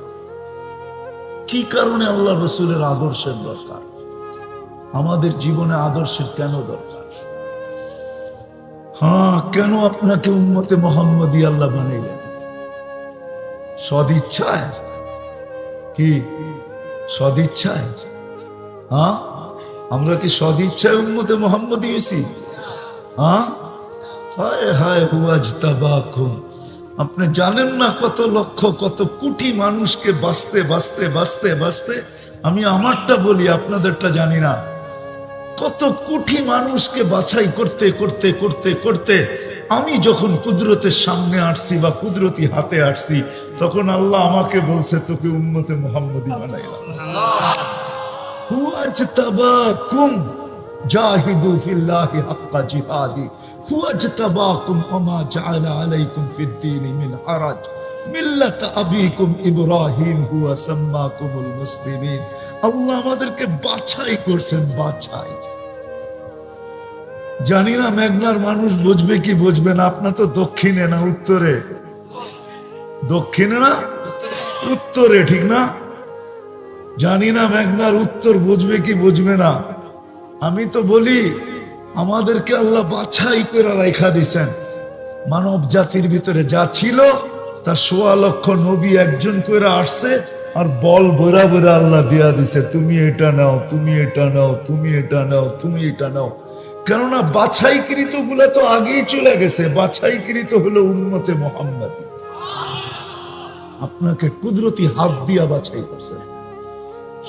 কি কারণে আল্লাহ রসুলের আদর্শের দরকার, আমাদের জীবনে আদর্শের কেন দরকার? হ্যাঁ, কেন আপনাকে উম্মতে মুহাম্মদী আল্লাহ বানাইলেন? সদিচ্ছায়? কি সদিচ্ছায়? হ্যাঁ, আমরা কি সদিচ্ছায় উম্মতে মুহাম্মদী হয়েছি? হ্যাঁ, হায় হায় হুয়াজতাবাকুম। আপনি জানেন না কত লক্ষ কত কোটি মানুষকে বাঁচতে বাঁচতে বাঁচতে বাঁচতে, আমি আমারটা বলি আপনাদেরটা জানি না, কত কোটি মানুষকে বাছাই করতে করতে করতে করতে আমি যখন কুদরতের সামনে আসছি বা কুদরতি হাতে আসছি, তখন আল্লাহ আমাকে বলছে তোকে উম্মতে মুহাম্মদী বানাইলাম। হুয়াজতাবাকুম জাহিদু ফিল্লাহি হাক্কা জিহাদি হুয়াজতাবাকুম ওমা জাআলা আলাইকুম ফিদ-দীনি মিন হারাজ মিল্লাত আবিকুম ইব্রাহিম হুয়া সাম্মাকুমুল মুসলিমিন। আল্লাহ আমাদেরকে বাছাই করছেন, বাছাই। জানি না মেঘনার মানুষ বুঝবে কি বুঝবে না। আপনার তো দক্ষিণে না উত্তরে? দক্ষিণে না উত্তরে, ঠিক না? জানি না মেঘনার উত্তর বুঝবে কি বুঝবে না। আমি তো বলি আমাদেরকে আল্লাহ বাছাই করে রাখা দিছেন। মানব জাতির ভিতরে যা ছিল তার ১৬ লক্ষ নবী একজন করে আসছে, আর বল বরা বরা আল্লাহ দিয়া দিছে, তুমি এটা নাও, তুমি এটা নাও, তুমি এটা নাও, তুমি এটা নাও। কেননা বাছাইকৃত গুলা তো আগেই চলে গেছে। বাছাইকৃত হলো উম্মতে মুহাম্মদী। আপনাকে কুদরতি হাত দিয়া বাছাই করছে,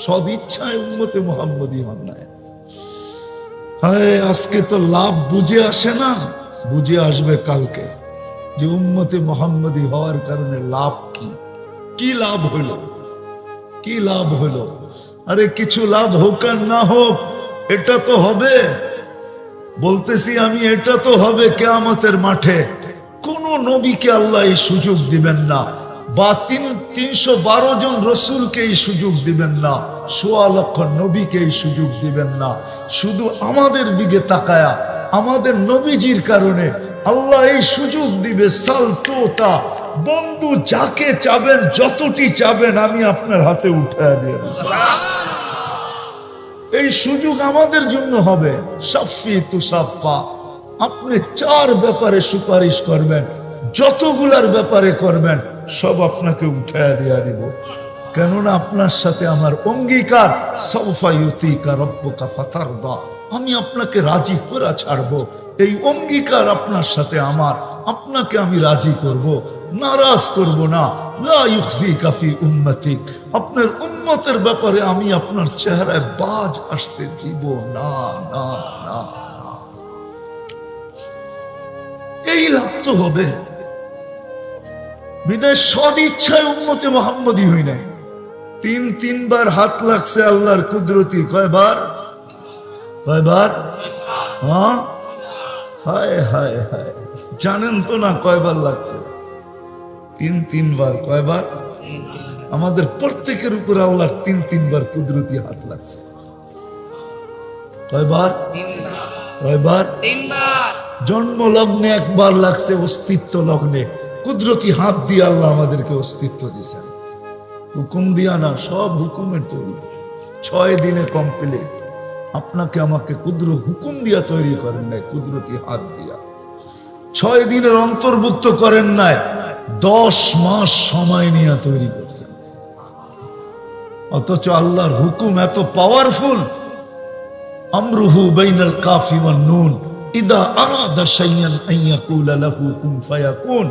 সদ ইচ্ছায় উম্মতে মুহাম্মদী হন না। হায়, আজকে তো লাভ বুঝে আসে না, বুঝে আসবে কালকে যে উম্মতে মুহাম্মদী হওয়ার কারণে লাভ কি, কি লাভ হইল, কি লাভ হইল। আরে কিছু লাভ হোক আর না হোক, এটা তো হবে। বলতেছি আমি, এটা তো হবে কিয়ামতের মাঠে। কোন নবীকে আল্লাহ এই সুযোগ দিবেন না, বা ৩১২ জন রসুলকে এই সুযোগ দিবেন না, ১৬ লক্ষ নবীকে এই সুযোগ দিবেন না। শুধু আমাদের দিকে তাকায়া আমাদের নবীজির কারণে আল্লাহ এই সুযোগ দিবে। সালতোতা বন্ধু, যাকে চাবেন, যতটি চাবেন, আমি আপনার হাতে উঠায় দিয়ে দেব। এই সুযোগ আমাদের জন্য হবে। সাফি তুসাফা, আপনি ৪ ব্যাপারে সুপারিশ করবেন, যতগুলার ব্যাপারে করবেন সব আপনাকে উঠায় দিয়া দিব। কেননা আপনার সাথে আমার অঙ্গীকার, সাউফা ইউতিকা রাব্বুকা ফাতারদা, আমি আপনাকে রাজি করে ছাড়বো। এই অঙ্গীকার আপনার সাথে আমার, আপনাকে আমি রাজি করব, নারাজ করব না। লা ইউখজিকা ফি উম্মতিক, আপনার উম্মতের ব্যাপারে আমি আপনার চেহারায় বাজ আসতে দিব না, না, না, না। এই লাভ তো হবে। বিদায় সদ ইচ্ছায় উম্মতে মুহাম্মদী হই নাই। তিনবার হাত লাগছে আল্লাহর কুদরতি। কয়বার? হ্যাঁ, হায় হায় হায়, জানেন তো না কয়বার লাগছে? তিনবার। কয়বার? আমাদের প্রত্যেকের উপর আল্লাহর তিনবার কুদরতি হাত লাগছে। কয়বার? জন্ম লগ্নে একবার লাগছে, অস্তিত্ব লগ্নে কুদরতি হাত দিয়ে আল্লাহ আমাদেরকে অস্তিত্ব দিয়েছেন। হুকুম দিয়া না, সব হুকুমের তৈরি। 6 দিনে কমপ্লিট। আপনাকে আমাকে হুকুম দিয়া তৈরি করেন নাই, কুদরতি হাত দিয়া। 6 দিনের অন্তর্ভুক্ত করেন নাই, 10 মাস সময় নিয়ে তৈরি করছেন। অথচ আল্লাহর হুকুম এত পাওয়ারফুল। আমরুহু বাইনাল কাফি ওয়ান নুন ইদা আরাদা শাইয়ান আন ইয়াকুলা লাহু কুন ফায়াকুন।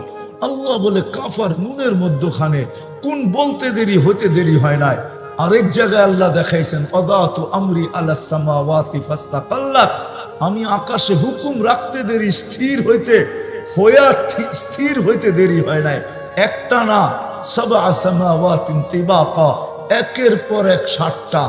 আল্লাহ বলে কাফার নুনের মধ্যখানে কোন বলতে দেরি হতে দেরি হয় নাই। আরেক জায়গায় আল্লাহ দেখাইছেন আযাতু আমরি আলাস সামাওয়াতি ফাস্তাকাল্লাত, আমি আকাশে হুকুম রাখতে দেরি স্থির হইতে দেরি হয় নাই। একটা না, সাবআ সামাওয়াতিন তিবাকা, একের পর এক 7টা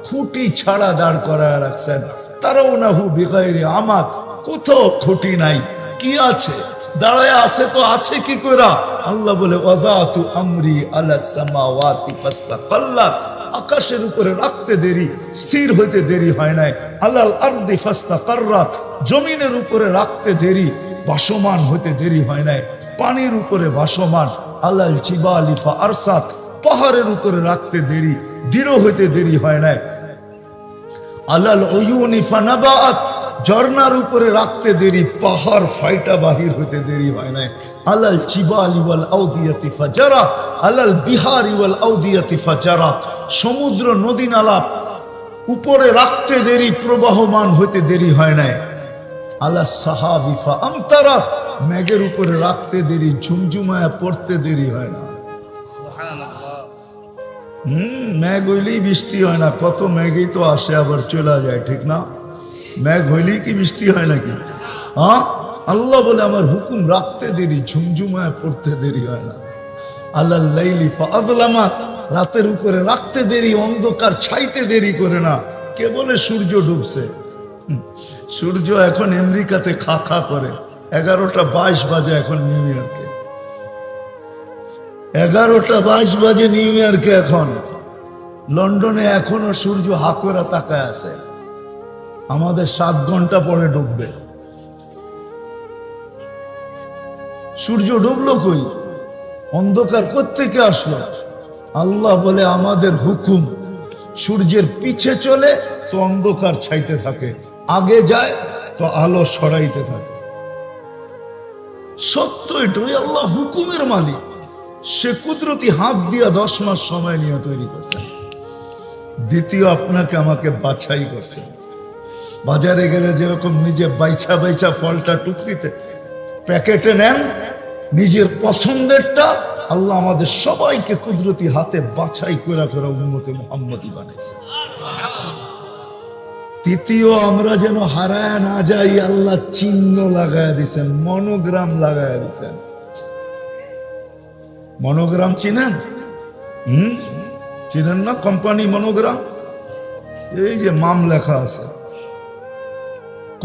খুঁটি ছাড়া দাঁড় করায় রাখছেন। তারাউনাহু বিগাইরি আমাদ, কোথাও খুঁটি নাই। কি আছে? দাঁড়ায় আছে তো আছে কি কইরা? আল্লাহ বলে ওয়াদাতু আমরি আলাস সামাওয়াতি ফাস্তাকাল্লাত, আকাশের উপরে রাখতে দেরি, স্থির হইতে দেরি হয় নাই। আলাল আরদি ফাস্তাকাররাত, জমিনের উপরে রাখতে দেরি, ভাসমান হইতে দেরি হয় নাই। পানির উপরে ভাসমান। আলাল জিবালি ফাআরসাত, পাহাড়ের উপরে রাখতে দেরি, দৃঢ় হইতে দেরি হয় নাই। আলাল উয়ুনি ফানাবাত, ঝর্ণার উপরে রাখতে দেরি, পাহাড় ফাইটা বাহির হইতে দেরি হয় নাই। আলাল জিবালি ওয়াল আউদিয়াতি ফাজারা, আলাল বিহারি ওয়াল আউদিয়াতি ফাজারা, সমুদ্র নদী নালা উপরে রাখতে দেরি, প্রবাহমান হইতে দেরি হয় নাই। আলাস সাহাবি ফাআমতারা, মেঘের উপরে রাখতে দেরি, ঝুমঝুমায় পড়তে দেরি হয় না। মেঘ হইলেই বৃষ্টি হয় না, কত মেঘই তো আসে আবার চলে যায়, ঠিক না? মেঘ হইলেই কি বৃষ্টি হয় নাকি? হ্যাঁ, আল্লাহ বলে আমার হুকুম রাখতে দেরি, ঝুমঝুমায় পড়তে দেরি হয় না। আল্লাল লাইলি ফাআযলামাত, রাতের উপরে রাখতে দেরি, অন্ধকার ছাইতে দেরি করে না। কে বলে সূর্য ডুবছে? সূর্য এখন আমেরিকাতে খা খা করে। 11:22 বাজে এখন নিউ ইয়র্কে। 11:22 বাজে নিউ ইয়র্কে এখন। লন্ডনে এখনো সূর্য হাকরা তাকায় আছে। আমাদের 7 ঘন্টা পরে ডুববে। সূর্য ডুবলো কই? অন্ধকার কোত্থেকে আসলো? আল্লাহ বলে আমাদের হুকুম, সূর্যের পিছে চলে তো অন্ধকার ছাইতে থাকে, আগে যায় তো আলো সরাইতে থাকে। সত্য এটাই, আল্লাহ হুকুমের মালিক। সে কুদরতি হাত দিয়া 10 মাস সময় নিয়ে তৈরি করছে। দ্বিতীয়, আপনাকে আমাকে বাছাই করছে। বাজারে গেলে যেরকম নিজে বাইছা ফলটা টুকরিতে প্যাকেটে নেন, নিজের পছন্দেরটা আল্লাহ আমাদের সবাইকে কুদরতি হাতে বাছাই করে উম্মতে মুহাম্মদী বানাইছে। তৃতীয়, আমরা যেন হারায় না যাই, আল্লাহ চিহ্ন লাগায় দিছেন, মনোগ্রাম লাগায় দিছেন। মনোগ্রাম চিনেন? চিনেন না? কোম্পানি মনোগ্রাম, এই যে মাম লেখা আছে,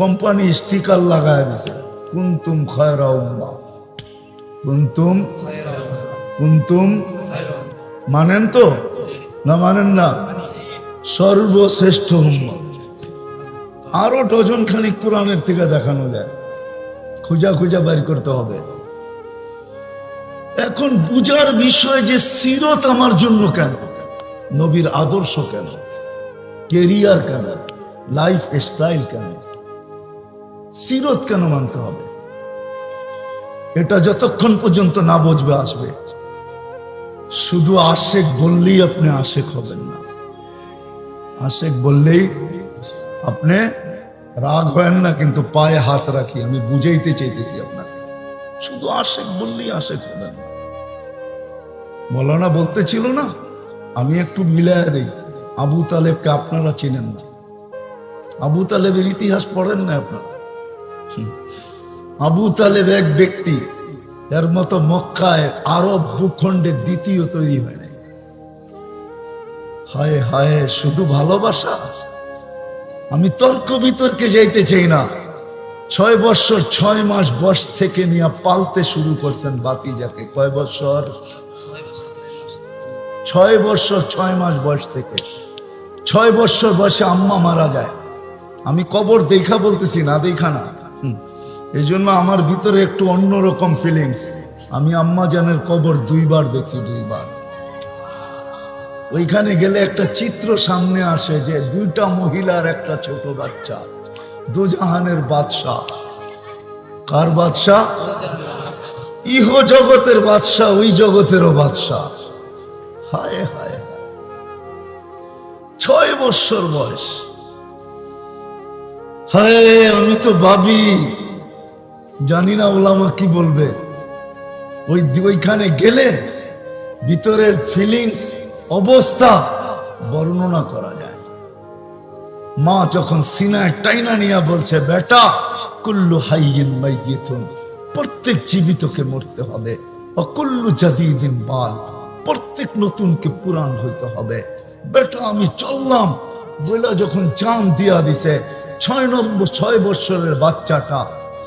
কোম্পানি স্টিকার লাগায় দিছে, কুনতুম খায়রা উম্মাহ, কুনতুম মানেন তো না? মানেন না? সর্বশ্রেষ্ঠ উম্মাহ। আরো ডজন খানিক কোরআনের থেকে দেখানো যায়, খুঁজা বের করতে হবে। এখন বুঝার বিষয় যে সিরত আমার জন্য কেন, নবীর আদর্শ কেন, কেরিয়ার কেন, লাইফ স্টাইল কেন, সিরত কেন মানতে হবে, এটা যতক্ষণ পর্যন্ত না বুঝবে আসবে। শুধু আশেক বললেই আপনি আশেক হবেন না। আশেক বললেই আপনি রাগ হয় না, কিন্তু পায়ে হাত রাখি, আমি বুঝাইতে চাইতেছি আপনাকে। শুধু আশেক বললেই আশেক হবেন না। মৌলানা বলতেছিল না, আমি একটু মিলায়া দেই। আবু তালেবকে আপনারা চেনেন না, আবু তালেবের ইতিহাস পড়েন না আপনারা। আবু তালেব এক ব্যক্তি, এর মতো মক্কায় আরব ভূখণ্ডে দ্বিতীয় তৈরি হয় নাই। হায় হায়, শুধু ভালোবাসা। আমি তর্ক বিতর্কে যাইতে চাই না। 6 বছর 6 মাস বয়স থেকে নিয়ে পালতে শুরু করছেন বাকি যাকে। কয় বছর? 6 বছর 6 মাস বয়স থেকে। 6 বছর বয়সে আম্মা মারা যায়। আমি কবর দেখা বলতেছি, না দেখা না। এই জন্য আমার ভিতরে একটু অন্যরকম ফিলিংস। আমি আম্মা জানের কবর 2 বার দেখছি, 2 বার। ওইখানে গেলে একটা চিত্র সামনে আসে যে 2টা মহিলার একটা ছোট বাচ্চা, দুজাহানের বাদশাহ। কার বাদশাহ? ইহ জগতের বাদশাহ, ওই জগতেরও বাদশাহ। হায় হায়, 6 বছর বয়স। হায়, আমি তো ভাবি, জানি না ওলামা কি বলবে। ওইখানে গেলে ভিতরের ফিলিংস, অবস্থা বর্ণনা করা যায়। মা যখন সিনায় টাইনা নিয়া বলছে, বেটা, কুল্লু হাইয়িন মাইয়িতুন, প্রত্যেক জীবিতকে মরতে হবে। অকুল্লু জাদিদিন বাল, প্রত্যেক নতুনকে পুরান হইতে হবে। বেটা আমি চললাম বলে যখন জান দিয়া দিছে, 6 বছরের বাচ্চাটা,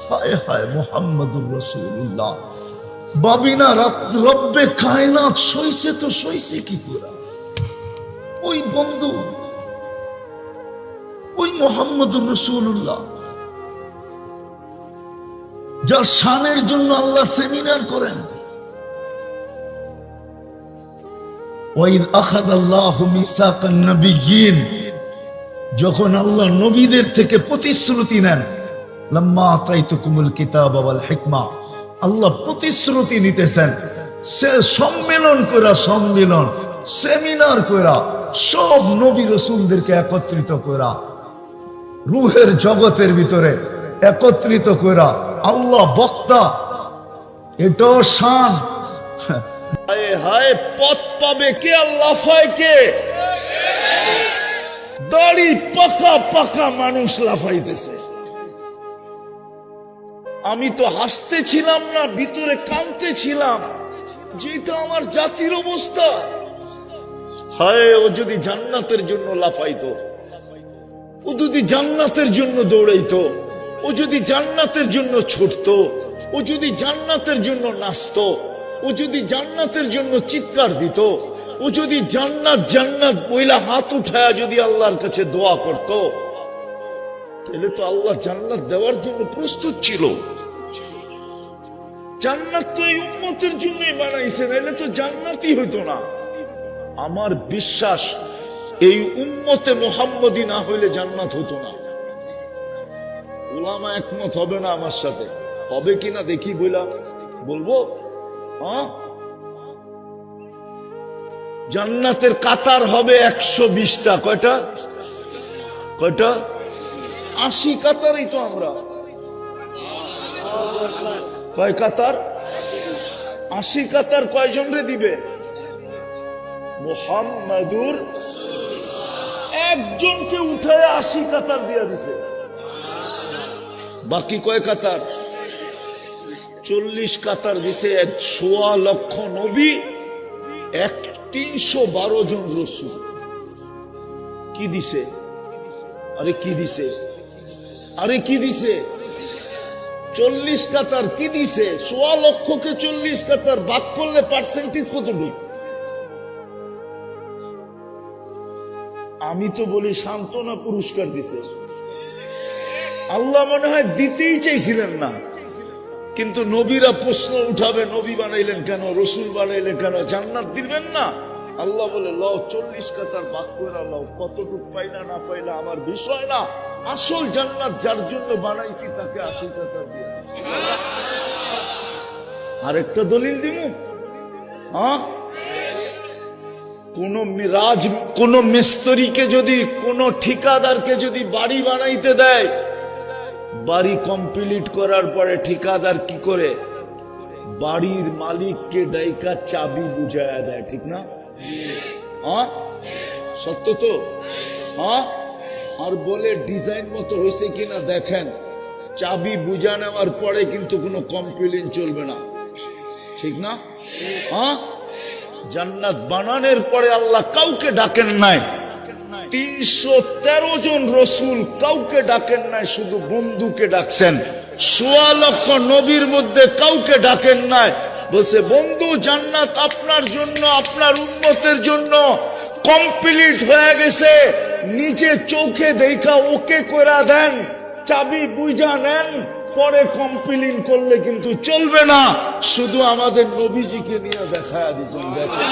হায় হায় মুহাম্মদুর রাসূলুল্লাহ। বাবিনা রব্বে কায়নাত সইছে তো সইছে কি করে? ওই বন্ধু, ওই মুহাম্মদুর রাসূলুল্লাহ, যার শানের জন্য আল্লাহ সেমিনার করেন। ওয়াইদ আখাযাল্লাহু মিসাকান নাবিয়্যিন, যখন আল্লাহ নবীদের থেকে প্রতিশ্রুতি নেন, লাম্মা আতাইতুকুমুল কিতাবা ওয়াল হিকমা, আল্লাহ প্রতিশ্রুতি নিতেছেন। সে সম্মেলন সেমিনার কইরা সব নবী রাসূলদেরকে একত্রিত কইরা, রূহের জগতের ভিতরে একত্রিত কইরা আল্লাহ বক্তা। এটাও শান। হায় হায়, পথ পাবে কে? আল্লাহ ফায় কে? দাড়ি পাকা পাকা মানুষ লাফাইতেছে। আমি তো হাসতেছিলাম না, ভিতরে কাঁদতেছিলাম, যেটা আমার জাতির অবস্থা। হায়, ও যদি জান্নাতের জন্য লাফাইতো, ও যদি জান্নাতের জন্য দৌড়াইতো, ও যদি জান্নাতের জন্য ছুটতো, ও যদি জান্নাতের জন্য নাচতো, ও যদি জান্নাতের জন্য চিৎকার দিত, ও যদি জান্নাত জান্নাত বইলা হাত উঠায়া যদি আল্লাহর কাছে দোয়া করত, তাহলে তো আল্লাহ জান্নাত দেওয়ার জন্য প্রস্তুত ছিল। জান্নাত তো এই উম্মতের জন্যই বানাইছে, নাহলে তো জান্নাতই হইতো না। আমার বিশ্বাস, এই উম্মতে মুহাম্মদী না হইলে জান্নাত হতো না। উলামা একমত হবে না আমার সাথে, হবে কিনা দেখি বলবো। জান্নাতের কাতার হবে 120টা। কয়টা? 80 কাতারই তো আমরা। কয় কাতার? 80 কাতার। কয়জন রে দিবে? মুহাম্মাদুর একজনকে উঠায় 80 কাতার দিয়া দিছে। বাকি কয় কাতার? 40 কাতার দিছে। 1.25 লক্ষ নবী, 312 জন রসুল। কি দিছে? আরে কি দিছে? 40 কাতার কি দিছে? 1.25 লক্ষকে 40 কাতার ভাগ করলে পার্সেন্টেজ কতটুকু? আমি তো বলি সান্ত্বনা পুরস্কার দিছে। আল্লাহ মনে হয় দিতেই চাইছিলেন না, কিন্তু নবীরা প্রশ্ন উঠাবে, নবী বানাইলেন কেন, রসুল বানাইলেন কেন, জান্নাত দিবেন না? আল্লাহ বলে, লও 40 কাতার ভাগ করে লও, কতটুকু পাইলা না পাইলা আমার বিষয় না, আসল জান্নাত যার জন্য বানাইছি তাকে 80 কাতার দিয়ে। আরেকটা দলিল দিমু। কোন মিস্ত্রিকে যদি, কোন ঠিকাদারকে যদি বাড়ি বানাইতে দেয়, বাড়ি কমপ্লিট করার পরে ঠিকাদার কি করে? বাড়ির মালিককে ডাইকা চাবি বুঝায়া দেয়, ঠিক না? হ্যাঁ, সত্য তো? হ্যাঁ, আর বলে ডিজাইন মতো হয়েছে কিনা দেখেন। চাবি বুঝা নেওয়ার পরে কিন্তু কোনো কমপ্লেইন চলবে না, ঠিক না? হ্যাঁ, জান্নাত বানানোর পরে আল্লাহ কাউকে ডাকেন নাই। 313 জন রসুল কাউকে ডাকেন নাই, শুধু বন্ধুকে ডাকছেন। 1.25 লক্ষ নবীর মধ্যে কাউকে ডাকেন নাই। বলছে বন্ধু জান্নাত আপনার জন্য, আপনার উম্মতের জন্য কমপ্লিট হয়ে গেছে। নিচে চোখে দেখা ওকে কইরা দেন, চাবি বুঝা নেন, পরে কমপ্লেইন করলে কিন্তু চলবে না। শুধু আমাদের নবীজিকে নিয়ে দেখায়া দিচ্ছেন, দেখেন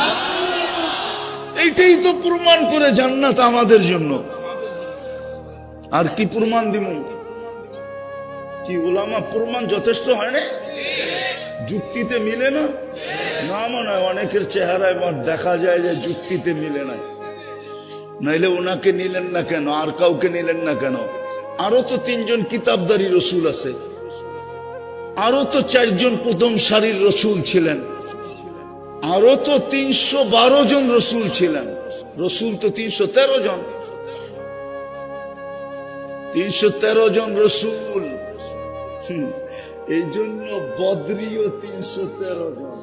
এইটাই তো প্রমাণ করে জান্নাত আমাদের জন্য। আর কি প্রমাণ দিব? কি ওলামা প্রমাণ যথেষ্ট হয় না? যুক্তিতে মিলে না? না মনে হয় অনেকের চেহারায় দেখা যায় যে যুক্তিতে মিলে না। নাইলে ওনাকে নিলেন না কেন? আর কাউকে নিলেন না কেন? আরো তো 3 জন কিতাবদারি রসুল আছে, আরো তো 4 জন প্রথম সারির রসুল ছিলেন, আরো তো 312 জন রসুল ছিলেন। রসুল তো 313 জন, 313 জন রসুল। এই জন্য বদরিও 313 জন।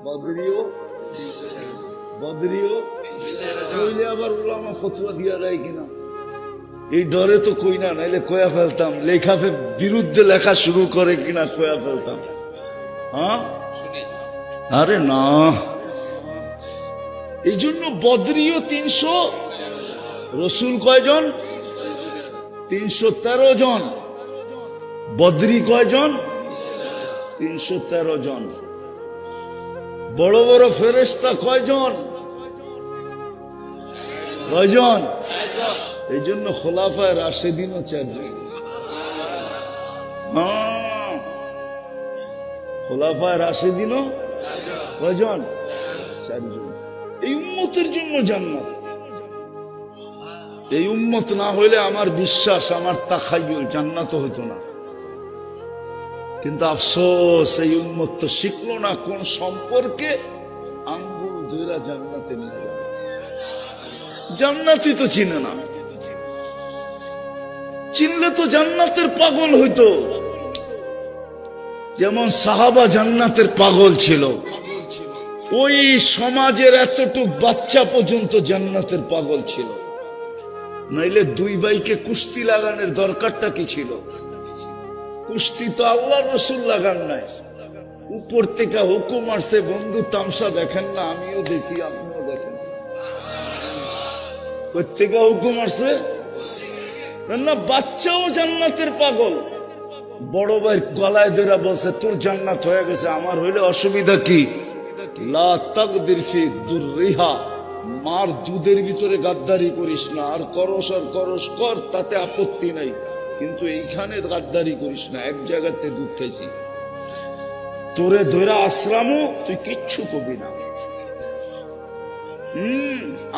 বদরিও কইলে আবার ওলামা ফতোয়া দিয়া দেয় কিনা এই ডরে তো কই না, নাইলে কয়া ফেলতাম। বিরুদ্ধে লেখা শুরু করে কিনা কয়া ফেলতাম। হ্যাঁ, আরে না, এই জন্য বদরিও 300, রসুল কয়জন? 313 জন। বদরি কয়জন? 313 জন। বড় বড় ফেরেশতা কয়জন? কয়জন? এই জন্য খোলাফায়ে রাশেদিনও 4 জন। খোলাফায়ে রাশেদিনও কয়জন? 4 জন। এই উম্মতের জন্য জান্নাত। এই উম্মত না হইলে আমার বিশ্বাস, আমার তাখায়ুল, জান্নাত হইতো না। কিন্তু আফসোস এই উম্মত তো শিখলো না কোন সম্পর্কে আঙ্গুল ধইরা জান্নাতে নিয়ে যাবে। জান্নাতই তো চিনে না। চিনলে তো জান্নাতের পাগল হইতো। যেমন সাহাবা জান্নাতের পাগল ছিল, ওই সমাজের এতটুক বাচ্চা পর্যন্ত জান্নাতের পাগল ছিল। নাইলে 2 ভাইকে কুস্তি লাগানোর দরকারটা কি ছিল? কুস্তি তো আল্লাহ রসুল লাগান নাই, উপর থেকে হুকুম আসছে, বন্ধু তামসা দেখেন না? আমিও দেখি, আপনিও দেখেন। প্রত্যেকে হুকুম আসছে না? বাচ্চাও জান্নাতের পাগল। বড় ভাই গলায় ধরে বলছে তোর জান্নাত হয়ে গেছে, আমার হইলে অসুবিধা কি? লা তাকদির ফি দুররিহা, মার দুধের ভিতরে গাদ্দারি করিস না। আর করস কর, তাতে আপত্তি নাই, কিন্তু এইখানে গাদ্দারি করিস না। এক জায়গাতে দুধ খাইছি, তোরে ধৈরা আশ্রামও তুই কিচ্ছু কবি না।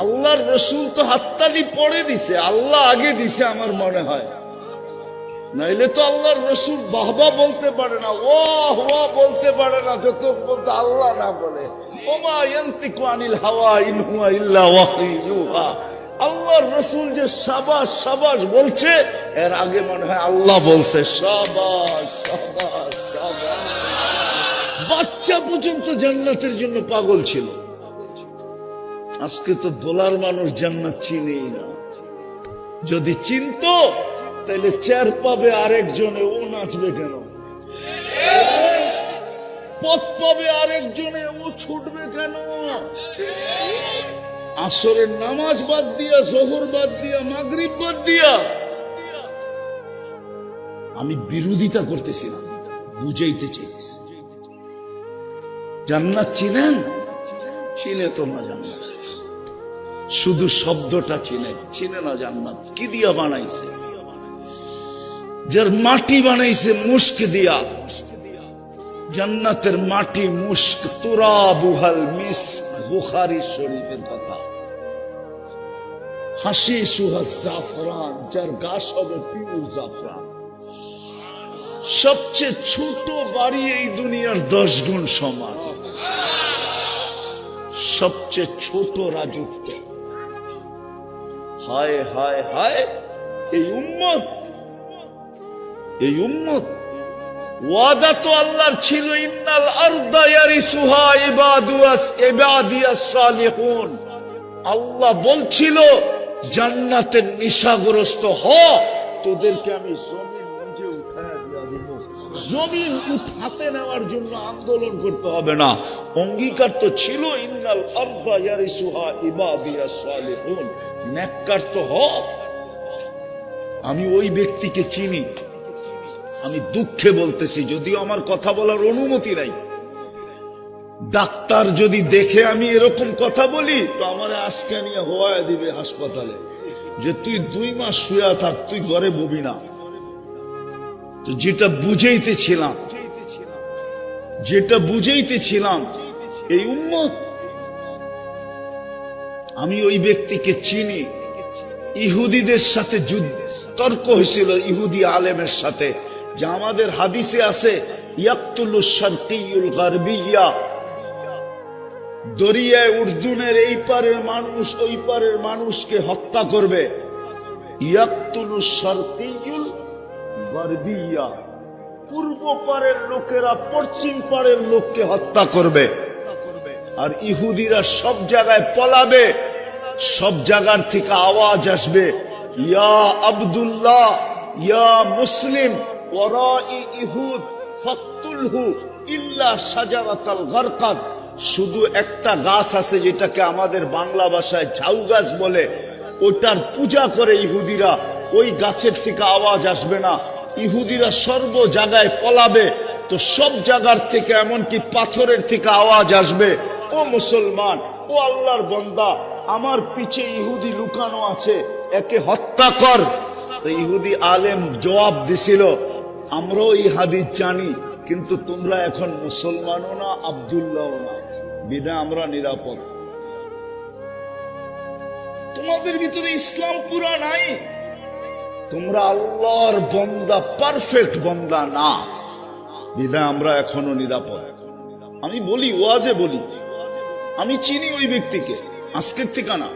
আল্লাহর রসুল তো হাততালি পরে দিছে, আল্লাহ আগে দিছে আমার মনে হয়। নাইলে তো আল্লাহর রসুল বাহবা বলতে পারে না, ওয়াহ ওয়াহ বলতে পারে না, যত বলতে আল্লাহ না বলে। ওমা ইয়ান্তিকু আনিল হাওয়া ইন হুয়া ইল্লা ওয়াহয়ুন ইউহা। আল্লাহর রসুল যে শাবাশ শাবাশ বলছে, এর আগে মনে হয় আল্লাহ বলছে শাবাশ শাবাশ শাবাশ। বাচ্চা পর্যন্ত জান্নাতের জন্য পাগল ছিল। আজকে তো বলার মানুষ জান্নাত চিনেই না। যদি চিনতো তাহলে 4 পাবে আরেকজনে, ও নাচবে কেন? পথ পাবে আরেকজনে, ও ছুটবে কেন? আসরের নামাজ বাদ দিয়া, জোহর বাদ দিয়া, মাগরিব বাদ দিয়া। আমি বিরোধিতা করতেছি না, বুঝাইতে চাইতেছি। জান্নাত চিনেন? চিনে তো না জান্নাত, শুধু শব্দটা চিনে না জান্নাত। কি দিয়া বানাইছে? যার মাটি বানাইছে মুস্ক দিয়া। জান্নাতের মাটি মুস্ক, তুরাবুহাল মিস্ক, বুখারী শরীফের কথা। হাসিসুহা জাফরান, যার গাছ হবে পিওর জাফরান। সবচেয়ে ছোট বাড়ি এই দুনিয়ার 10 গুণ সমান। সবচেয়ে ছোট রাজত্ব। হায় হায় হায়, এই উম্মত ওয়াদা তো আল্লাহর ছিল, ইন্নাল আরদা ইয়ারিসুহা ইবাদিয়াস সালিহুন। আল্লাহ বলছিল জান্নাতের নিশাগ্রস্ত হ, তোদেরকে আমি জমিন নিজে উঠায় দিয়া দেব। জমিন উঠাতে নেওয়ার জন্য আন্দোলন করতে হবে না, অঙ্গীকার তো ছিল, ইন্নাল আরদা ইয়ারিসুহা ইবাদিয়াস সালিহুন। নেককার তো হ। আমি ওই ব্যক্তিকে চিনি, আমি দুঃখে বলতেছি, যদিও আমার কথা বলার অনুমতি নাই। ডাক্তার যদি দেখে আমি এরকম কথা বলি তো আমার আজকে নিয়ে হওয়া দিবে হাসপাতালে, যে তুই 2 মাস শুয়া থাক, তুই ঘরে ববি না। তো যেটা বুঝাইতেছিলাম এই উম্মত, আমি ওই ব্যক্তিকে চিনি। ইহুদিদের সাথে তর্ক হয়েছিল ইহুদি আলেমের সাথে, যে আমাদের হাদিসে আছে ইয়াকতুলু শারকিয়ুল গারবিয়া, দরিয়ায় উর্দুনের এই পারের মানুষ ওই পারের মানুষকে হত্যা করবে। ইয়াকতুলু শারকিয়ুল গারবিয়া, পূর্ব পারের লোকেরা পশ্চিম পারের লোককে হত্যা করবে। আর ইহুদিরা সব জায়গায় পলাবে, সব জায়গার থেকে আওয়াজ আসবে, ইয়া আব্দুল্লাহ ইয়া মুসলিম ওয়ারাই ইহুদ ফাকতুলহু ইল্লা শাজারাতাল গারকাদ। শুধু একটা গাছ আছে যেটাকে আমাদের বাংলা ভাষায় ঝাউ গাছ বলে, ওটার পূজা করে ইহুদিরা। ওই গাছের থেকে আওয়াজ আসবে না, ইহুদিরা সর্ব জায়গায় পলাবে। তো সব জায়গার থেকে, এমনকি পাথরের থেকে আওয়াজ আসবে, ও মুসলমান, ও আল্লাহর বান্দা, আমার পিছে ইহুদি লুকানো আছে, একে হত্যা কর। তো ইহুদি আলেম জবাব দিছিল, আমরাও এই হাদিস জানি, কিন্তু তোমরা এখন মুসলমানও না, আব্দুল্লাহ না, বিধায় আমরা নিরাপদ। তোমাদের ভিতরে ইসলাম পুরা নাই, তোমরা আল্লাহর বান্দা, পারফেক্ট বান্দা না, বিধায় আমরা এখনো নিরাপদ। আমি বলি, ওয়াজে বলি, আমি চিনি ওই ব্যক্তিকে, আজকের থেকে না,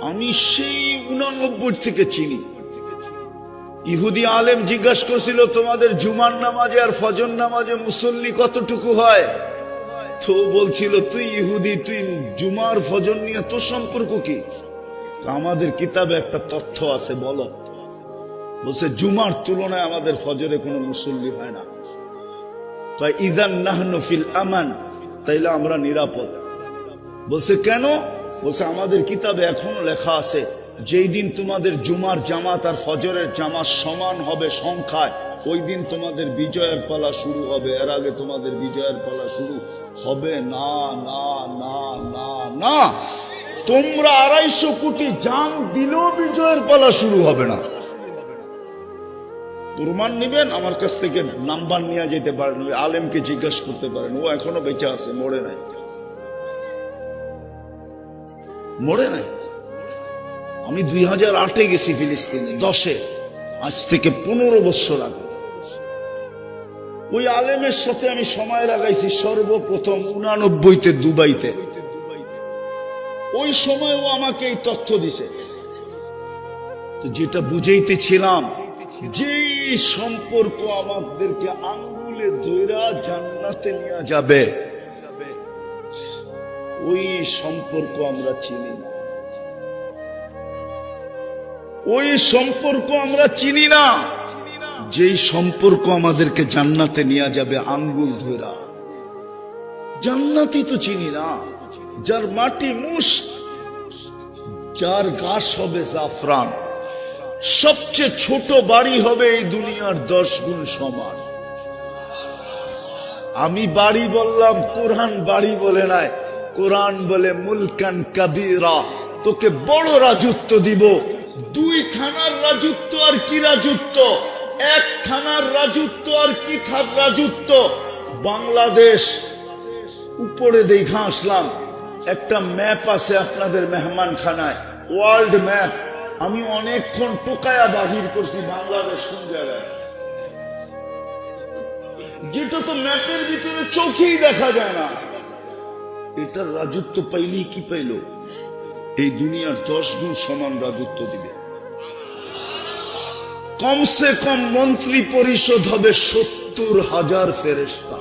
আমি সেই 89 থেকে চিনি। ইহুদি আলেম জিজ্ঞাসা করছিল, তোমাদের জুমার নামাজে আর ফজর নামাজে মুসল্লি কতটুকু হয়? তো বলছিল, তুই ইহুদি, তুই জুমার ফজর নিয়ে তোর সম্পর্ক কি? আমাদের কিতাবে একটা তথ্য আছে, বলো। বলছে জুমার তুলনায় আমাদের ফজরে কোনো মুসল্লি হয় না। ইযান নাহনু ফিল আমান, তাইলে আমরা নিরাপদ। বলছে কেন? বলছে আমাদের কিতাবে এখনো লেখা আছে, যেই দিন তোমাদের জুমার জামাত আর ফজরের জামাত সমান হবে সংখ্যায়, ওই দিন তোমাদের বিজয়ের পালা শুরু হবে, এর আগে তোমাদের বিজয়ের পালা শুরু হবে না। না না না না, তোমরা 250 কোটি জান দিলেও বিজয়ের পালা শুরু হবে না। প্রমাণ নিবেন আমার কাছ থেকে, নাম্বার নিয়ে যেতে পারেন, ওই আলেমকে জিজ্ঞাসা করতে পারেন, ও এখনো বেঁচে আছে, মরে নাই। আমি 2008-এ গেছি ফিলিস্তিনে, 10-এ, আজ থেকে 15 বছর আগে। ওই আলেমের সাথে আমি সময় লাগাইছি সর্বপ্রথম 89-তে দুবাইতে। ওই সময় ও আমাকে এই তথ্য দিছে। তো যেটা বুঝাইতেছিলাম, যে সম্পর্ক আমাদেরকে আঙ্গুলে ধইরা জান্নাতে নিয়ে যাবে, ওই সম্পর্ক আমরা চিনি না। ওই সম্পর্ক আমরা চিনি না, যেই সম্পর্ক আমাদেরকে জান্নাতে নিয়ে যাবে আঙ্গুল ধইরা। জান্নাতি তো চিনি না, যার মাটি মুস্ক, যার ঘাস হবে জাফরান, সবচেয়ে ছোট বাড়ি হবে এই দুনিয়ার 10 গুণ সমান। আমি বাড়ি বললাম, কোরআন বাড়ি বলে নাই। কোরআন বলে মুলকান কাবীরা, তোকে বড় রাজত্ব দিব। 2 থানার রাজত্ব আর কি রাজত্ব, 1 থানার রাজত্ব আর কি রাজত্ব। বাংলাদেশ উপরে দেখা আসলাম, একটা ম্যাপ আছে আপনাদের মেহমানখানায়, ওয়ার্ল্ড ম্যাপ। আমি অনেকক্ষণ টোকায়া বাহির করছি বাংলাদেশ কোন জায়গায়। যেটা তো ম্যাপের ভিতরে চোখেই দেখা যায় না। এটার রাজত্ব পাইলেই কি পাইল? এই দুনিয়ার 10 গুণ সমান রাজত্ব দিবে। কমসে কম মন্ত্রী পরিষদ হবে 70,000 ফেরেশতা,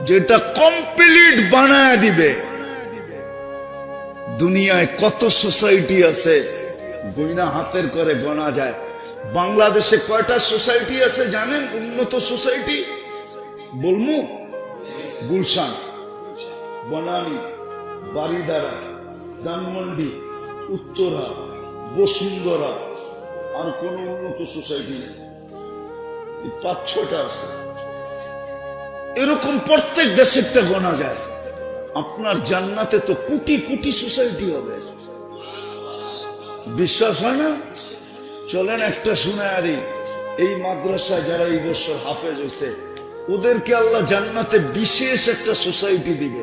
যেটা কমপ্লিট বানায় দিবে। দুনিয়ায় কত সোসাইটি আছে গয়না হাতের করে গোনা যায়। বাংলাদেশে কয়টা সোসাইটি আছে জানেন? উন্নত সোসাইটি বলমু? গুলশান, বনানী, বারিদারা, ধানমন্ডি, উত্তরা, বসুন্ধরা, আর কোন উন্নত সোসাইটি নেই। 5-6টা আছে। এরকম প্রত্যেক দেশেরটা গোনা যায়। আপনার জান্নাতে তো কোটি কোটি সোসাইটি হবে। বিশ্বাস হয় না? চলেন একটা শুনায়া দিই। এই মাদ্রাসায় যারা এই বছর হাফেজ হয়েছে ওদেরকে আল্লাহ জান্নাতে বিশেষ একটা সোসাইটি দিবে।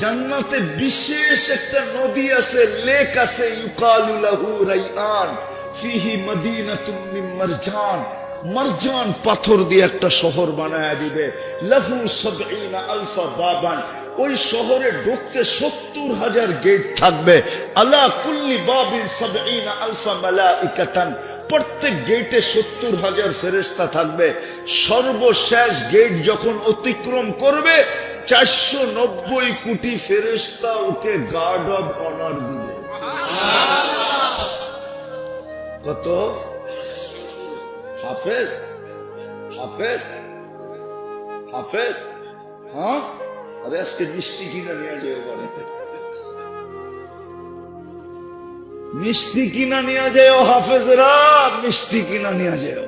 জান্নাতে বিশেষ একটা নদী আছে, লেক আছে, ইউকালু লাহু রাইআন ফিহি মদিনাতুন মিন মারজান। মারজান পাথর দিয়ে একটা শহর বানায়া দিবে। লাহু 70,000 বাবান। ওই শহরে ঢুকতে 70,000 গেট থাকবে। আলা কুল্লি বাবিন 70,000 মালাইকাতান। প্রত্যেক গেটে 70,000 ফেরেশতা থাকবে। সর্বশেষ গেট যখন অতিক্রম করবে 490 কোটি ফেরেশতা ওকে গার্ড অব অনার দিবে। কত? হাফেজ হাফেজ হাফেজ। হ্যাঁ, আরে আজকে মিষ্টি কিনা নিয়ে যাও, মিষ্টি কিনা নিয়ে যাও হাফেজরা, মিষ্টি কিনা নিয়ে যাও।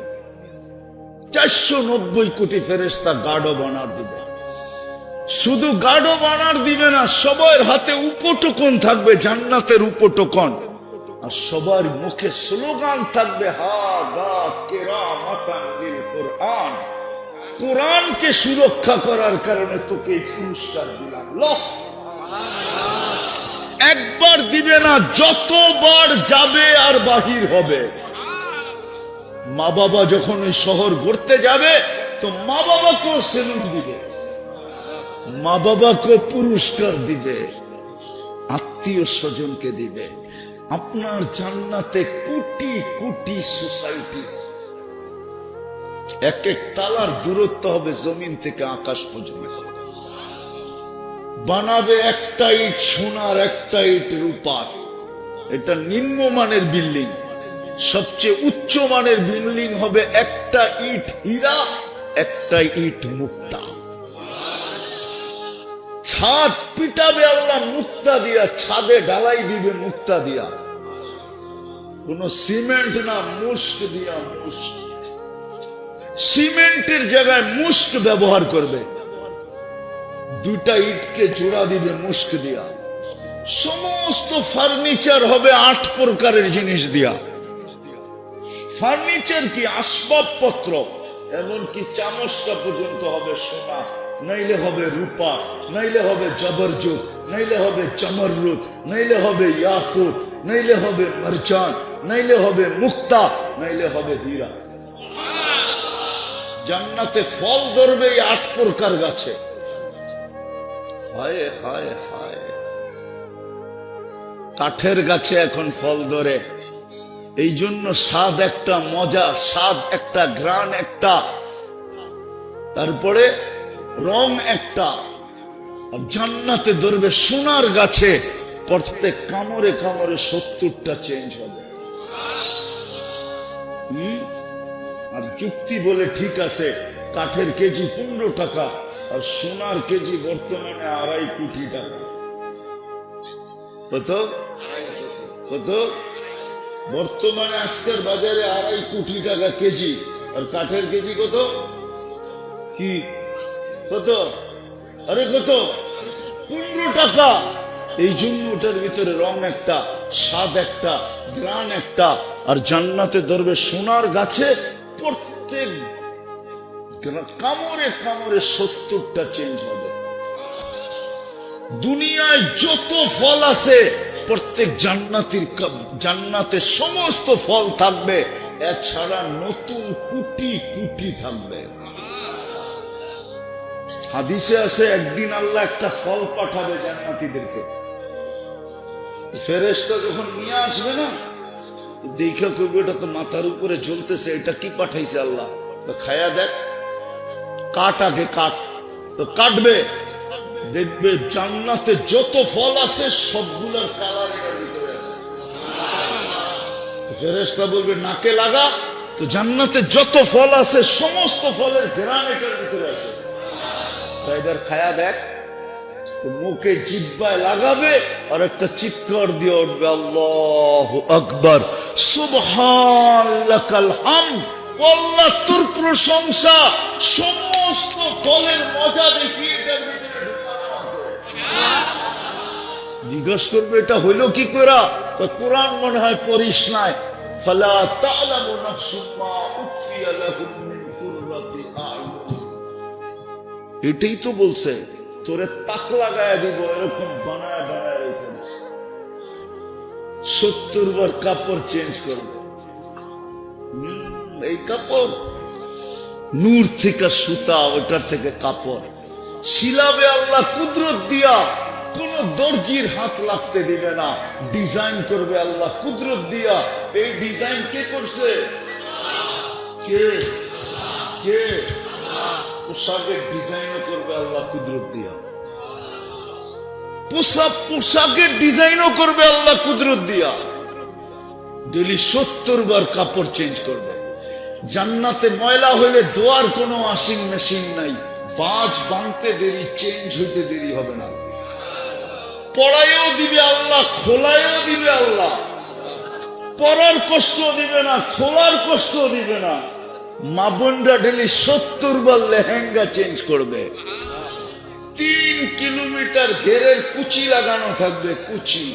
490 কোটি ফেরেশতা গার্ড অব অনার দিবে। শুধু গার্ড অব অনার দিবে না, সবার হাতে উপটোকন থাকবে, জান্নাতের উপটোকন। আর সবার মুখে স্লোগান থাকবে, হাদা কিরামাতান বিল কুরআন। কোরআনকে সুরক্ষা করার কারণে তোকে এই পুরস্কার দিলাম। একবার দিবে না, যতবার যাবে আর বাহির হবে। মা বাবা যখন ওই শহর ঘুরতে যাবে তো মা বাবাকেও সেলুট দিবে, মা বাবাকে পুরস্কার দিবে, আত্মীয় স্বজনকে দিবে। আপনার জান্নাতে কোটি কোটি সোসাইটি। এক এক তালার দূরত্ব হবে জমিন থেকে আকাশ পর্যন্ত। বানাবে একটা ইট সোনার, একটা ইট রূপার। এটা নিম্নমানের বিল্ডিং। সবচেয়ে উচ্চ মানের বিল্ডিং হবে একটা ইট হীরা, একটা ইট মুক্তা। ছাদ পিটাবে আল্লাহ মুক্তা দিয়া, ছাদে ঢালাই দিবে মুক্তা দিয়া। কোন সিমেন্ট না, মুস্ক দিয়া। মুস্ক, সিমেন্টের জায়গায় মুস্ক ব্যবহার করবে। 2টা ইটকে জোড়া দিবে মুস্ক দিয়া। সমস্ত ফার্নিচার হবে 8 প্রকারের জিনিস দিয়া। ফার্নিচার কি? আসবাবপত্র, এমনকি চামচটা পর্যন্ত হবে সোনা, নাইলে হবে রূপা, নাইলে হবে জবরজুত, নাইলে হবে চমররুত, নাইলে হবে ইয়াকুত, নাইলে হবে মারজান, নাইলে হবে মুক্তা, নাইলে হবে হীরা। জান্নাতে ফল ধরবে এই 8 প্রকার গাছে। হায় হায় হায়, কাঠের গাছে এখন ফল ধরে। এই জন্য স্বাদ একটা, মজা স্বাদ একটা, ঘ্রাণ একটা, তারপরে রং একটা। আর জান্নাতে ধরবে সোনার গাছে, প্রত্যেক কামড়ে কামড়ে 70টা চেঞ্জ হবে। আর যুক্তি বলে ঠিক আছে, কাঠের কেজি 15 টাকা আর সোনার কেজি বর্তমানে 2.5 কোটি টাকা। কত কত? বর্তমানে আজকের বাজারে 2.5 কোটি টাকা কেজি। আর কাঠের কেজি কত? কি কত? আরে কত? 15 টাকা। এই জন্য ওটার ভিতরে রং একটা, স্বাদ একটা, ঘ্রাণ একটা। আর জান্নাতে ধরবে সোনার গাছে, প্রত্যেক কামড়ে কামড়ে 70টা চেঞ্জ হবে। দুনিয়ায় যত ফল আছে প্রত্যেক জান্নাতে সমস্ত ফল থাকবে এছাড়া নতুন কুটি কুটি থাকবে। হাদিসে আছে একদিন আল্লাহ একটা ফল পাঠাবে জান্নাতীদেরকে। ফেরেশতা যখন নিয়ে আসবে না, দেখা করবে এটা তো মাথার উপরে জ্বলতেছে, এটা কি পাঠাইছে আল্লাহ? তো খায়া দেখ, কাট আগে কাট। তো কাটবে, দেখবে জান্নাতে যত ফল আছে সবগুলোর কালার এটার ভিতরে আছে। ফেরেশতা বলবে নাকে লাগা, তো জান্নাতে যত ফল আছে সমস্ত ফলের ঘ্রাণ এটার ভিতরে আছে। তাইদের খায়া দেখ, মুখে জিহ্বায় লাগাবে আর একটা চিৎকার দিয়ে উঠবে, আল্লাহু আকবার, সুবহানাকাল হামদ, আল্লাহ তোর প্রশংসা। সমস্ত ফলের মজা দেখিয়ে এটার ভিতরে ঢুকানো আছে। জিজ্ঞেস করবে এটা হইল কি করে? কোরআন মনে হয় পড়িস নাই। ফালা তা'লামু নাফসুম মা উখফিয়া লাহুম মিন কুররাতি আ'য়ুন। এটাই তো বলছে তোরে তাক লাগায় দিব, এরকম বানায় বানায় রেখে 70 বার কাপড় চেঞ্জ করবে। এই কাপড় নূর থেকে সুতা, ওটার থেকে কাপড় শিলাবে আল্লাহ কুদরত দিয়া, কোন দর্জির হাত লাগতে দিবে না। ডিজাইন করবে আল্লাহ কুদরত দিয়া। এই ডিজাইন কে করছে? কে কে? পোশাকের ডিজাইনও করবে আল্লাহ কুদরত দিয়া। পোশাকের ডিজাইনও করবে আল্লাহ কুদরত দিয়া। ডেলি 70 বার কাপড় চেঞ্জ করবে। জান্নাতে ময়লা হইলে ধোয়ার কোনো ওয়াশিং মেশিন নাই। বাজ বাঁধতে দেরি, চেঞ্জ হইতে দেরি হবে না। পড়াইও দিবে আল্লাহ, খোলাইও দিবে আল্লাহ। পরার কষ্ট দিবে না, খোলার কষ্ট দিবে না। মা বোনরা ডেলি 70 বার লেহেঙ্গা চেঞ্জ করবে। 3 কিলোমিটার ঘেরের কুচি লাগানো থাকবে, কুচি।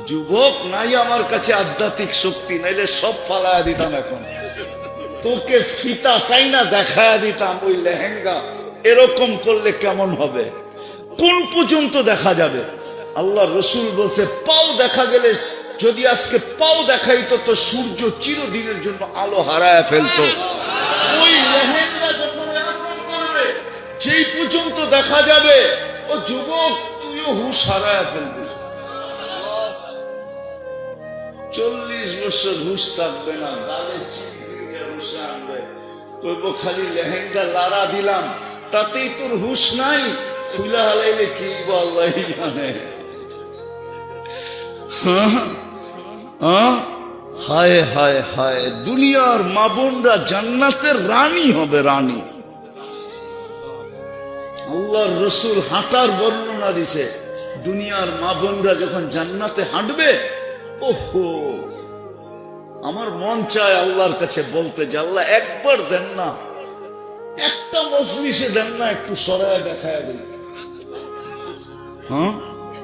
যুবক নাই আমার কাছে আধ্যাত্মিক শক্তি, নাইলে সব ফালায়া দিতাম এখন। তোকে ফিতা টাইনা দেখায়া দিতাম ওই লেহেঙ্গা এরকম করলে কেমন হবে, কোন পর্যন্ত দেখা যাবে। আল্লাহ রসুল বলছে পাও দেখা গেলে, যদি আজকে পাও দেখাইতো তো সূর্য চিরদিনের জন্য আলো হারায় ফেলতো। ওই লেহেঙ্গা যখন এরকম করবে, যেই পর্যন্ত দেখা যাবে, ও যুবক তুইও হুশ হারায় ফেলবি। 40 বছর হুশ থাকবে না, গালে চিনি হুশে আনবে। কইব খালি লেহেঙ্গা লারা দিলাম, তাতেই তোর হুশ নাই। খুলা হালাইলে কি আল্লাহ জানে। হায় হায় হায়, দুনিয়ার মা বোনরা জান্নাতের রানী হবে, রানী। আল্লাহর রসুল হাঁটার বর্ণনা দিছে। দুনিয়ার মা বোনরা যখন জান্নাতে হাঁটবে, ওহো, আমার মন চায় আল্লাহর কাছে বলতে যে আল্লাহ একবার দেন না, একটা মজলিসে দেন না, একটু সরায় দেখায় দেন। হ্যাঁ,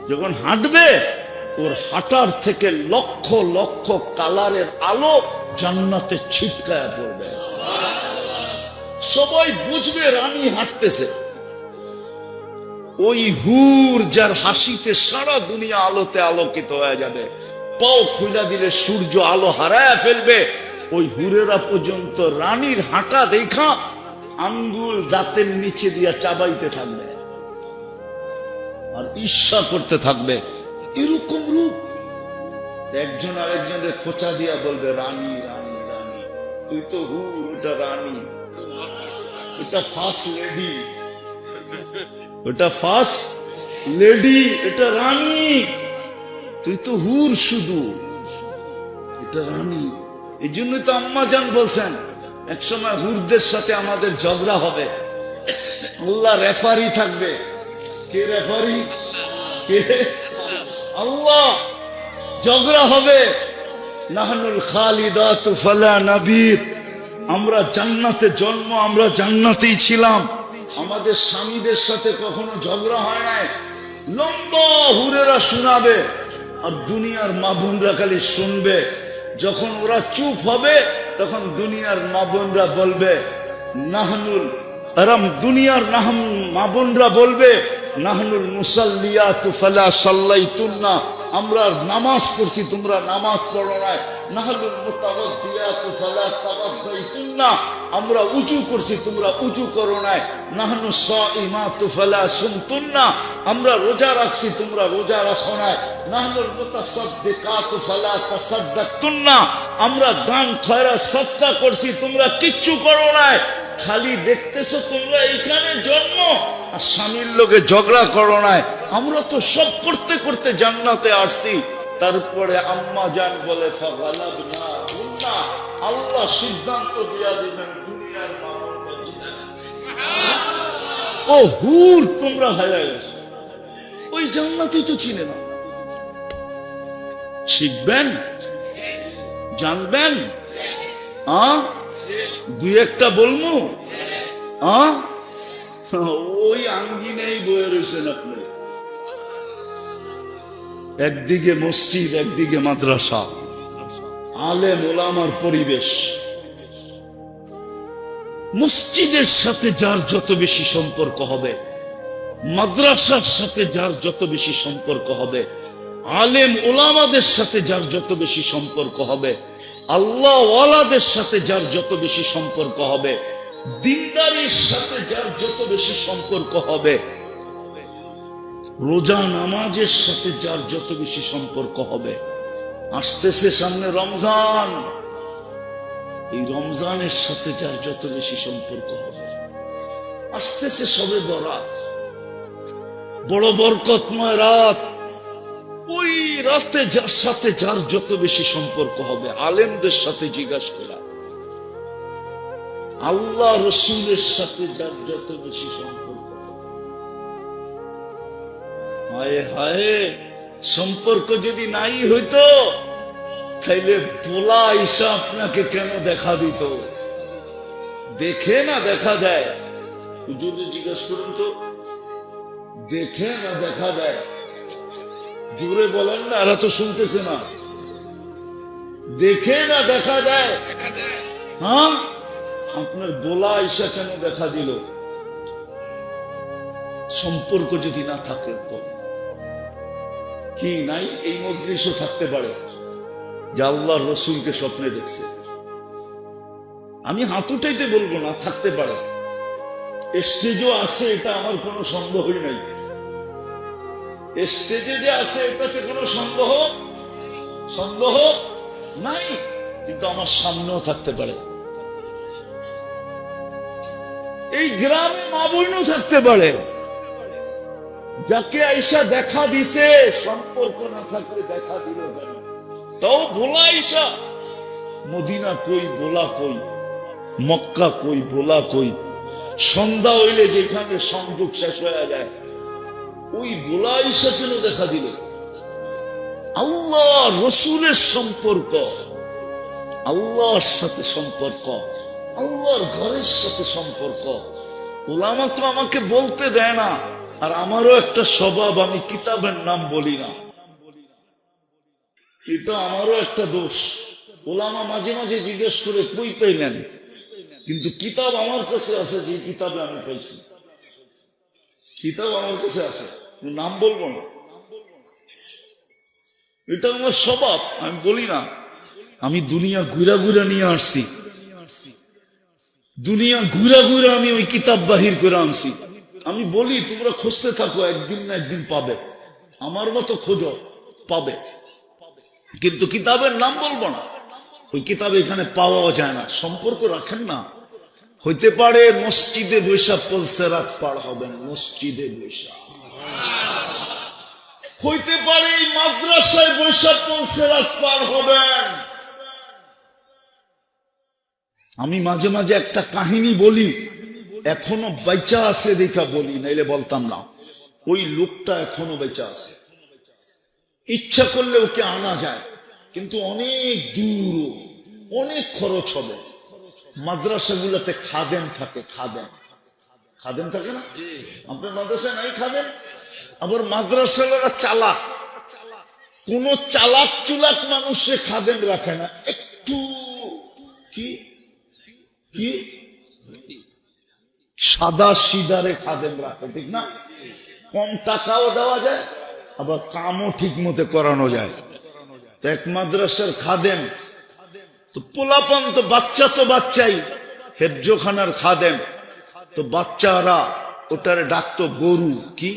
যখন হাঁটবে ওর হাঁটার থেকে লক্ষ লক্ষ কালারের আলো জান্নাতে ছিটকায় পড়বে। সবাই বুঝবে রানী হাঁটতেছে। ওই হুর যার হাসিতে সারা দুনিয়া আলোতে আলোকিত হয়ে যাবে। পাও খুলে দিলে সূর্য আলো হারায় ফেলবে। ওই হুরেরা পর্যন্ত রানীর হাঁটা দেখা আঙ্গুল দাঁতের নিচে দিয়া চাবাইতে থাকবে আর ঈর্ষা করতে থাকবে। এরকম রূপ। একজন আরেকজনের খোঁচা দিয়া বলবে রানী রানী রানী, তুই তো হুর, ওটা রানী, ওটা ফার্স্ট লেডি, ওটা ফার্স্ট লেডি, এটা রানী, তুই তো হুর শুধু, এটা রানী। এই জন্য তো আম্মা জান বলছেন একসময় হুরদের সাথে আমাদের ঝগড়া হবে, আল্লাহ রেফারি থাকবে। কে রেফারি? কে? আল্লাহ। ঝগড়া হবে। নাহনুল খালিদাতু ফালা নাবির, আমরা জান্নাতে জন্ম, আমরা জান্নাতেই ছিলাম, আমাদের স্বামীদের সাথে কখনো ঝগড়া হয় নাই। লম্বা হুরেরা শোনাবে আর দুনিয়ার মা বোনরা খালি শুনবে। যখন ওরা চুপ হবে তখন দুনিয়ার মা বোনরা বলবে নাহনুল আরাম, দুনিয়ার মা বোনরা বলবে নাহনুল মুসাল্লিয়াতু ফালা সাল্লাইতুন্না, আমরা নামাজ পড়ছি তোমরা নামাজ পড়ো না। নাহনুল মুতাওয়াদ্দিয়াতু ফালা তাওয়াদ্দাইতুন্না, আমরা উজু করছি তোমরা উজু করো না। নাহনু সাইমাতু ফালা সুমতুন্না, আমরা রোজা রাখছি তোমরা রোজা রাখো না। নাহনুল মুতাসাদ্দিকাতু ফালা তাসাদ্দাকতুন্না, আমরা দান খয়রাত সদকা করছি তোমরা কিচ্ছু করো না। খালি দেখতেছো তোমরা এইখানে জন্ম আর স্বামীর লোকে ঝগড়া করো না। আমরা তো সব করতে করতে জান্নাতে আসছি। তারপরে আম্মা জান বলে ফাগালাবনা হুন্না, আল্লাহ সিদ্ধান্ত দিয়া দিবেন দুনিয়ার মানুষকে জিতা। ও হুর তোমরা হারিয়ে গেছো, ওই জান্নাতই তো চিনে না। শিখবেন, জানবেন, দুই একটা বলবো। ওই আঙ্গিনেই বয়ে রয়েছেন আপনি, একদিকে মসজিদ একদিকে মাদ্রাসা, আলেম ওলামার পরিবেশ। মসজিদের সাথে যার যত বেশি সম্পর্ক হবে, মাদ্রাসার সাথে যার যত বেশি সম্পর্ক হবে, আলেম ওলামাদের সাথে যার যত বেশি সম্পর্ক হবে, আল্লাহ ওয়ালাদের সাথে যার যত বেশি সম্পর্ক হবে, দিনদারির সাথে যার যত বেশি সম্পর্ক হবে, রোজা নামাজের সাথে যার যত বেশি সম্পর্ক হবে। আসতেছে সামনে রমজান, এই রমজানের সাথে যার যত বেশি সম্পর্ক হবে। আসতেছে সবে বরাত, বড় বরকতময় রাত, ওই রাতে যার সাথে যার যত বেশি সম্পর্ক হবে, আলেমদের সাথে জিজ্ঞাসা করা, আল্লাহ রসুলের সাথে যার যত বেশি সম্পর্ক। হায় হায়, সম্পর্ক যদি নাই হইতো তাইলে পোলা ঈশা আপনাকে কেন দেখা দিত? দেখে না দেখা দেয়? যদি জিজ্ঞাসা করুন তো, দেখে না দেখা দেয়? জোরে বলেন না, এরা তো শুনতেছে না। দেখে না দেখা দেয়? হ্যাঁ, আপনার বোলা ঈশা কেন দেখা দিল? সম্পর্ক যদি না থাকে তো কি নাই? এই মজলিসও থাকতে পারে যে আল্লাহর রসুলকে স্বপ্নে দেখছে। আমি হাত উঠাইতে বলবো না, থাকতে পারে। স্টেজও আছে, এটা আমার কোনো সন্দেহই নাই। স্টেজে যে আছে এটাতে কোনো সন্দেহ নাই, কিন্তু আমার সামনেও থাকতে পারে। এই গ্রামে মা বোনও থাকতে পারে, যাকে আইসা দেখা দিছে, সম্পর্ক না থাকলে দেখা দিল কেন? তাও বোলা আইসা। মদিনা কই, বোলা কই, মক্কা কই, বোলা কই। সন্ধ্যা হইলে যেখানে সংযোগ শেষ হয়ে যায়, ওই বোলা আইসা কেন দেখা দিল? আল্লাহ রসুলের সম্পর্ক, আল্লাহর সাথে সম্পর্ক, আল্লাহর ঘরের সাথে সম্পর্ক। ওলামা তো আমাকে বলতে দেয় না, আর আমারও একটা স্বভাব, আমি কিতাবের নাম বলি না। এটা আমারও একটা দোষ। ওলামা মাঝে মাঝে জিজ্ঞেস করে কই পাইলেন, কিন্তু কিতাব আমার কাছে আছে, যে কিতাবে আমি পাইছি। কিতাব আমার কাছে আছে, নাম বলবো না। এটা আমার স্বভাব, আমি বলি না। আমি দুনিয়া ঘুরা ঘুরা নিয়ে আসছি, দুনিয়া ঘুরা ঘুরা আমি ওই কিতাব বাহির করে আনছি। আমি বলি তোমরা খুঁজতে থাকো, একদিন না একদিন পাবে। আমার মতো খোঁজো, পাবে। কিন্তু কিতাবের নাম বলবো না। ওই কিতাব এখানে পাওয়া যায় না। সম্পর্ক রাখেন না। হইতে পারে মসজিদে বৈশা পলসে রাত পার হবেন, মসজিদে বৈশা। হইতে পারে এই মাদ্রাসায় বৈশা পলসে রাত পার হবেন। আমি মাঝে মাঝে একটা কাহিনী বলি, এখনো বেঁচা আছে দেখা বলি, নাইলে বলতাম না। ওই লোকটা এখনো বেঁচা আছে, ইচ্ছা করলে ওকে আনা যায়, কিন্তু অনেক দূর, অনেক খরচ হবে। মাদ্রাসাগুলোতে খাদেম থাকে, খাদেম থাকে না? আপনার মাদ্রাসায় নাই খাদেম? আবার মাদ্রাসারা চালাক, কোন চালাক চুলাক মানুষে খাদেম রাখে না। একটু কি সাদা সিদারে খাদেম রাখে, ঠিক না? কম টাকাও দেওয়া যায়, আবার কামও ঠিক মতো করানো যায়। তো এক মাদ্রাসার খাদেম তো পোলাপান, তো বাচ্চাই হেফজোখানার খাদেম, তো বাচ্চারা ওটারে ডাকতো গরু, কি